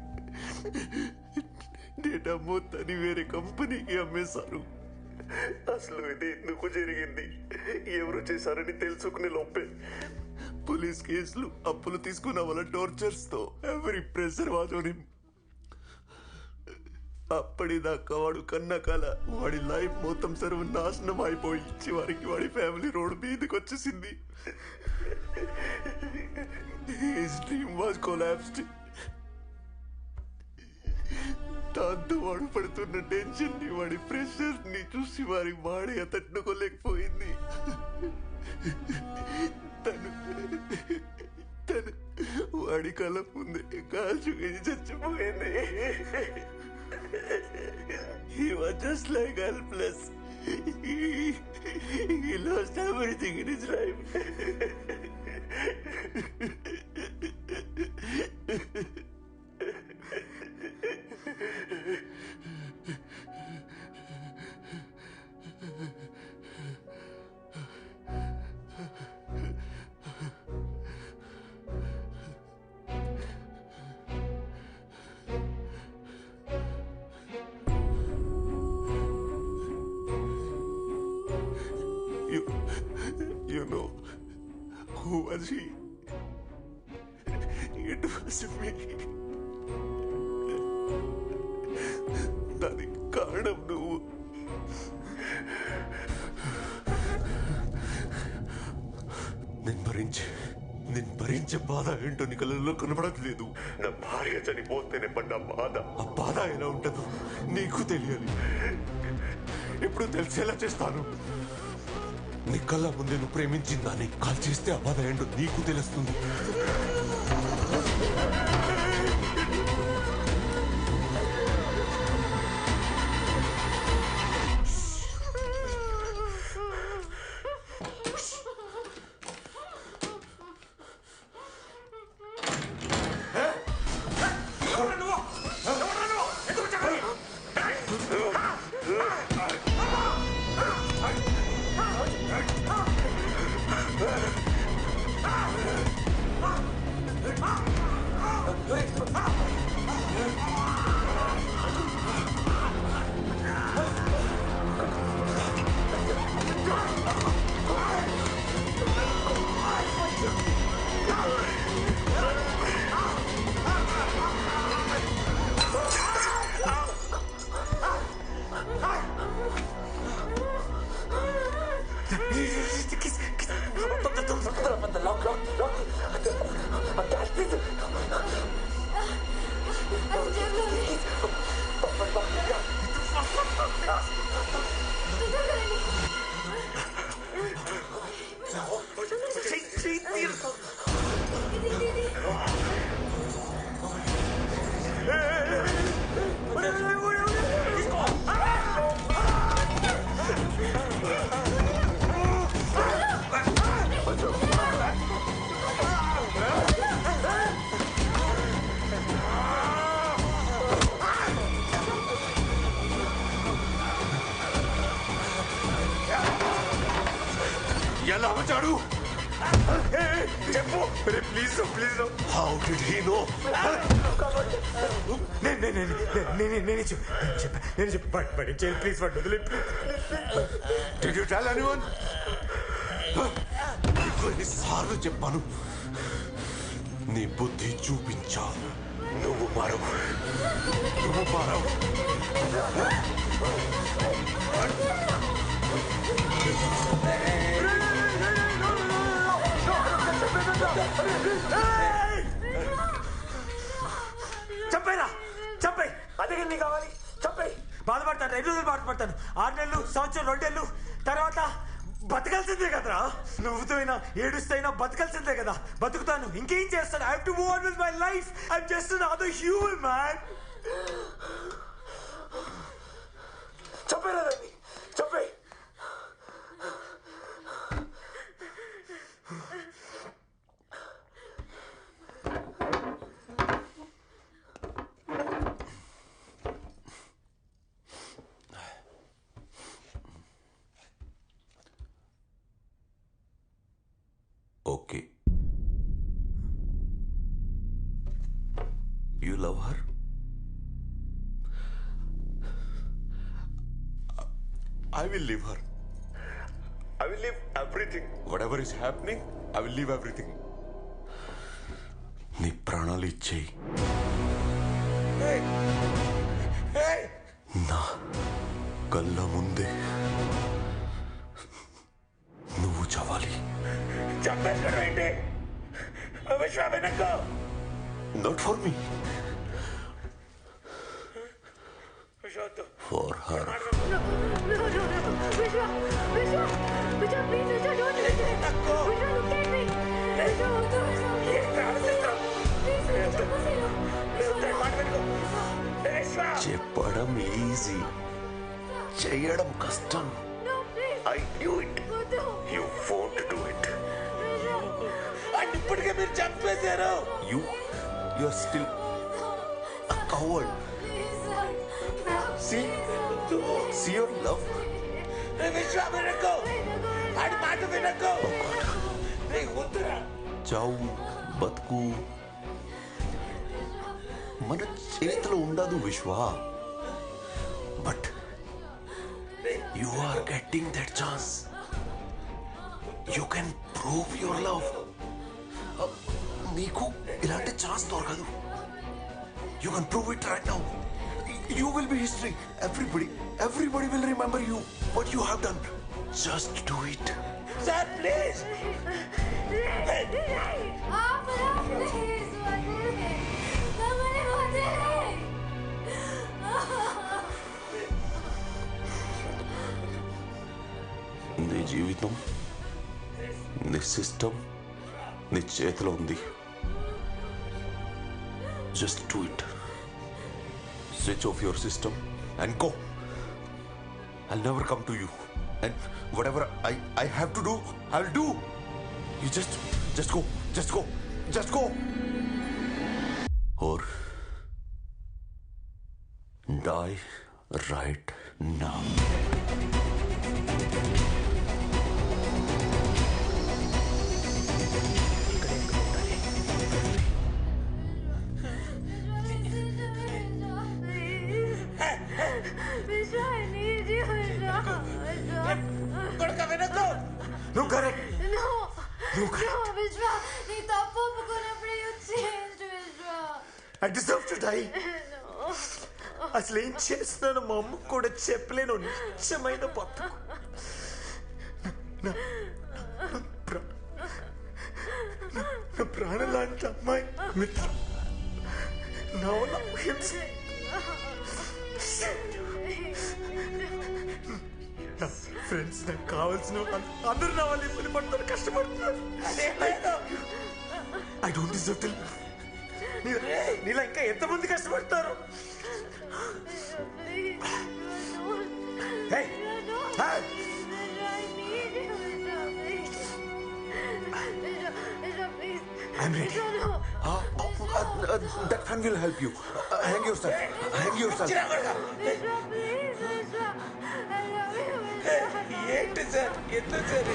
డేటా మొత్తాన్ని వేరే కంపెనీకి అమ్మేశారు. అసలు ఇది ఎందుకు జరిగింది, ఎవరు చేశారని తెలుసుకునే లోపే పోలీస్ కేసులు, అప్పులు తీసుకున్న వాళ్ళ టార్చర్స్ తో ఎవరి ప్రెషర్ వాజ్ ఆన్ హిమ్. అప్పటిదాకా వాడు కన్న కల, వాడి లైఫ్ మొత్తం సర్వనాశనం అయిపోయి చివరికి వాడి ఫ్యామిలీ రోడ్ మీదకి వచ్చేసింది. His dream was collapsed. దాంతో వాడు పడుతున్న టెన్షన్ ని, వాడి ప్రెషర్ ని చూసి వాడి బాడీ తట్టుకోలేకపోయింది. తను వాడి కళ్ళ ముందే కాల్చుకొని చచ్చిపోయింది. He was just like helpless. He lost everything in his life. You know who was he? It was me. దానికి కారణం నువ్వు. నేను భరించే బాధ ఏంటో నీ కళ్ళల్లో కనబడట్లేదు. నా భార్య చనిపోతేనే పడ్డ బాధ, ఆ బాధ ఎలా ఉంటుందో నీకు తెలియాలి. ఎప్పుడు తెలిసేలా చేస్తాను. నీ కళ్ళ ముందే నువ్వు ప్రేమించిందాన్ని కాల్ చేస్తే ఆ బాధ ఏంటో నీకు తెలుస్తుంది. Please please How did he know? నేను చెప్పు ప్లీజ్ వాడు వదిలే Did you tell anyone? నీకు ఎన్నిసార్లు చెప్పాను నీ బుద్ధి చూపించా నువ్వు మారవు చెప్పేరా చెప్పే అదే నీ కావాలి చెప్పే బాధపడతాను 5 రోజులు బాధపడతాను 6 నెలలు సంవత్సరం 2 నెలలు తర్వాత బతకాల్సిందే కదరా నువ్వుతో అయినా ఏడుస్తైనా బతకాల్సిందే కదా బతుకుతాను ఇంకేం చేస్తాను I have to move on with my life I am just another human man చెప్పేరా చెప్పే Okay. You love her? I will leave her. I will leave everything. Whatever is happening, I will leave everything. నీ ప్రాణాలు ఇచ్చేయి నా కళ్ళ ముందే నువ్వు చావాలి Not for me. For her. చెప్పడం ఈజీ చేయడం కష్టం I knew it. You won't do it. And ఇప్పటికే మీరు చంపేశారు You're still a coward. See your love. విశ్వ వినకు ఆడి మాట వినకు చావు బతుకు మన చేతిలో ఉండదు Vishwa but you are getting that chance you can prove your love నీకు ఇలాంటి ఛాన్స్ దొరకదు you can prove it right now you will be history everybody will remember you what you have done just do it sir please నీ జీవితం నీ system నీ చేతిలో ఉంది just do it switch off your system and go I'll never come to you and whatever I have to do I'll do you just go or die right now నువ్వు correct I deserve to die. అసలు ఏం చేస్తున్నాను మా అమ్మ కూడా చెప్పలేను నిజమైన బతుకు నా ప్రాణం లాంటి అమ్మాయి మిత్ర నా వల్ల హింస ఫ్రెండ్స్ నాకు కావాల్సిన అందరూ నా వాళ్ళు ఇబ్బంది పడుతున్నారు కష్టపడుతున్నారు ఐ డోంట్ డిజర్వ్ టు నీలా ఇంకా ఎంతమంది కష్టపడతారు I'm ready. That fan will help you. Hang yourself. ఏంటి సార్ ఎందుకు sir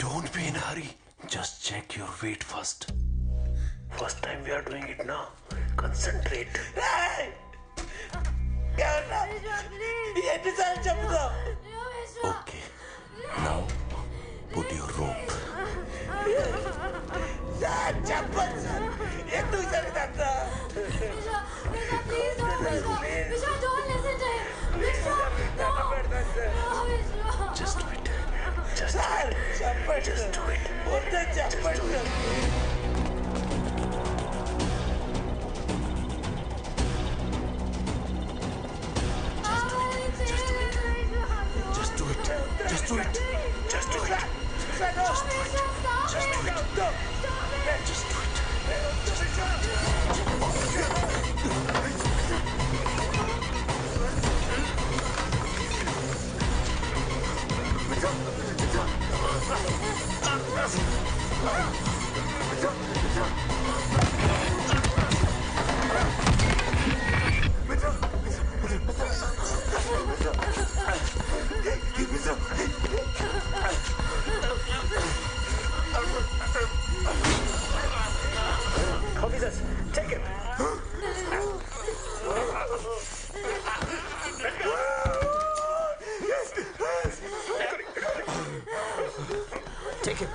Don't be in a hurry. Just check your weight first. First time we are doing it now. Concentrate. ఎన్నిసార్లు చెప్తావు? Okay. Now, put your rope. Sir చెప్పండి sir, ఎందుకు జరిగిందంతా? Just do it. Sir చెప్పండి, వద్దని చెప్పండి sir. Just do it. Just do it. Just do it. Just do it. Just do it. Just do Officers, take him. Take him.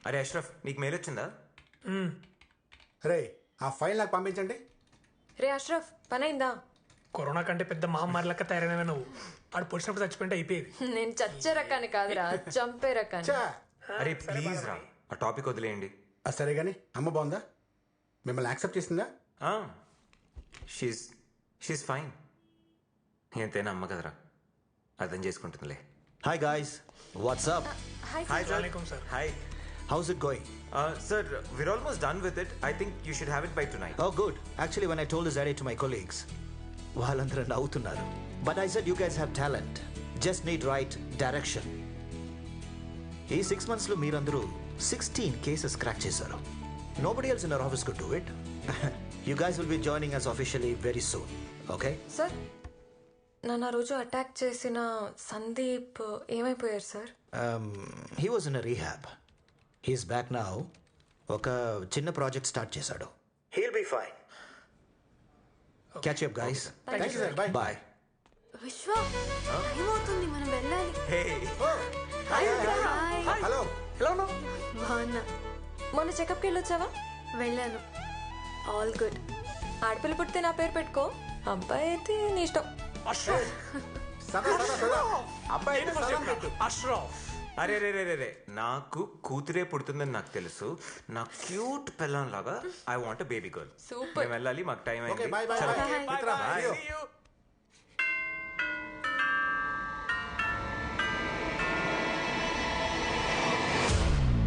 అరే అష్రఫ్, నీకు mail వచ్చిందా? రే ఆ ఫైల్ నాకు పంపించండి. రే అష్రఫ్, పనైందా? కరోనా కంటే పెద్ద మహమ్మారి లెక్క తయారైనవే నువ్వు. ఆడు పొడిచినప్పుడు చచ్చిపోయింటే అయిపోయేది. నేను చచ్చే రకాన్ని కాదురా, చంపే రకాన్ని. అరే ప్లీజ్ రా, ఆ టాపిక్ వదిలేయండి. సరే కానీ అమ్మ బాగుందా? మిమ్మల్ని యాక్సెప్ట్ చేసిందా? She's fine. ఎంతైనా అమ్మ కదరా, అర్థం చేసుకుంటుందిలే. Hi guys, what's up? Hi sir. Hi. How's it going? Sir, we're almost done with it. I think you should have it by tonight. Oh good. Actually when I told this idea to my colleagues, వాళ్ళందరూ నవ్వుతున్నారు. But I said you guys have talent. Just need right direction. ఈ 6 months లో మీరందరూ 16 cases crack చేశారు. Nobody else in our office could do it. You guys will be joining us officially very soon. Okay? Sir, నన్ను ఆ రోజు attack చేసిన సందీప్ ఏమైపోయారు sir? He was in a rehab. He's back now. ఒక చిన్న project start చేశాడు. He'll be fine. Catch you up guys. Thank you sir. Bye. Bye. విశ్వ, ఏమవుతుంది, మనం వెళ్ళాలి. Hey. హలో, ఎలా ఉన్నావు? బాగున్నా. మొన్న చెకప్కి వెళ్ళొచ్చావా? వెళ్ళాను. All good. ఆడపిల్ల పుట్టితే నా పేరు పెట్టుకో, అబ్బాయి అయితే నీ ఇష్టం. అబ్బాయి అష్రఫ్. అరే రే రే రే రే, నాకు కూతురే పుడుతుందని నాకు తెలుసు. నా క్యూట్ పిల్లం లాగా I want baby girl. Super. మేము వెళ్ళాలి, మాకు టైం ఓకే అయింది. బాయ్ బాయ్ చలో. Bye. Bye. Mitra, Bye. see you.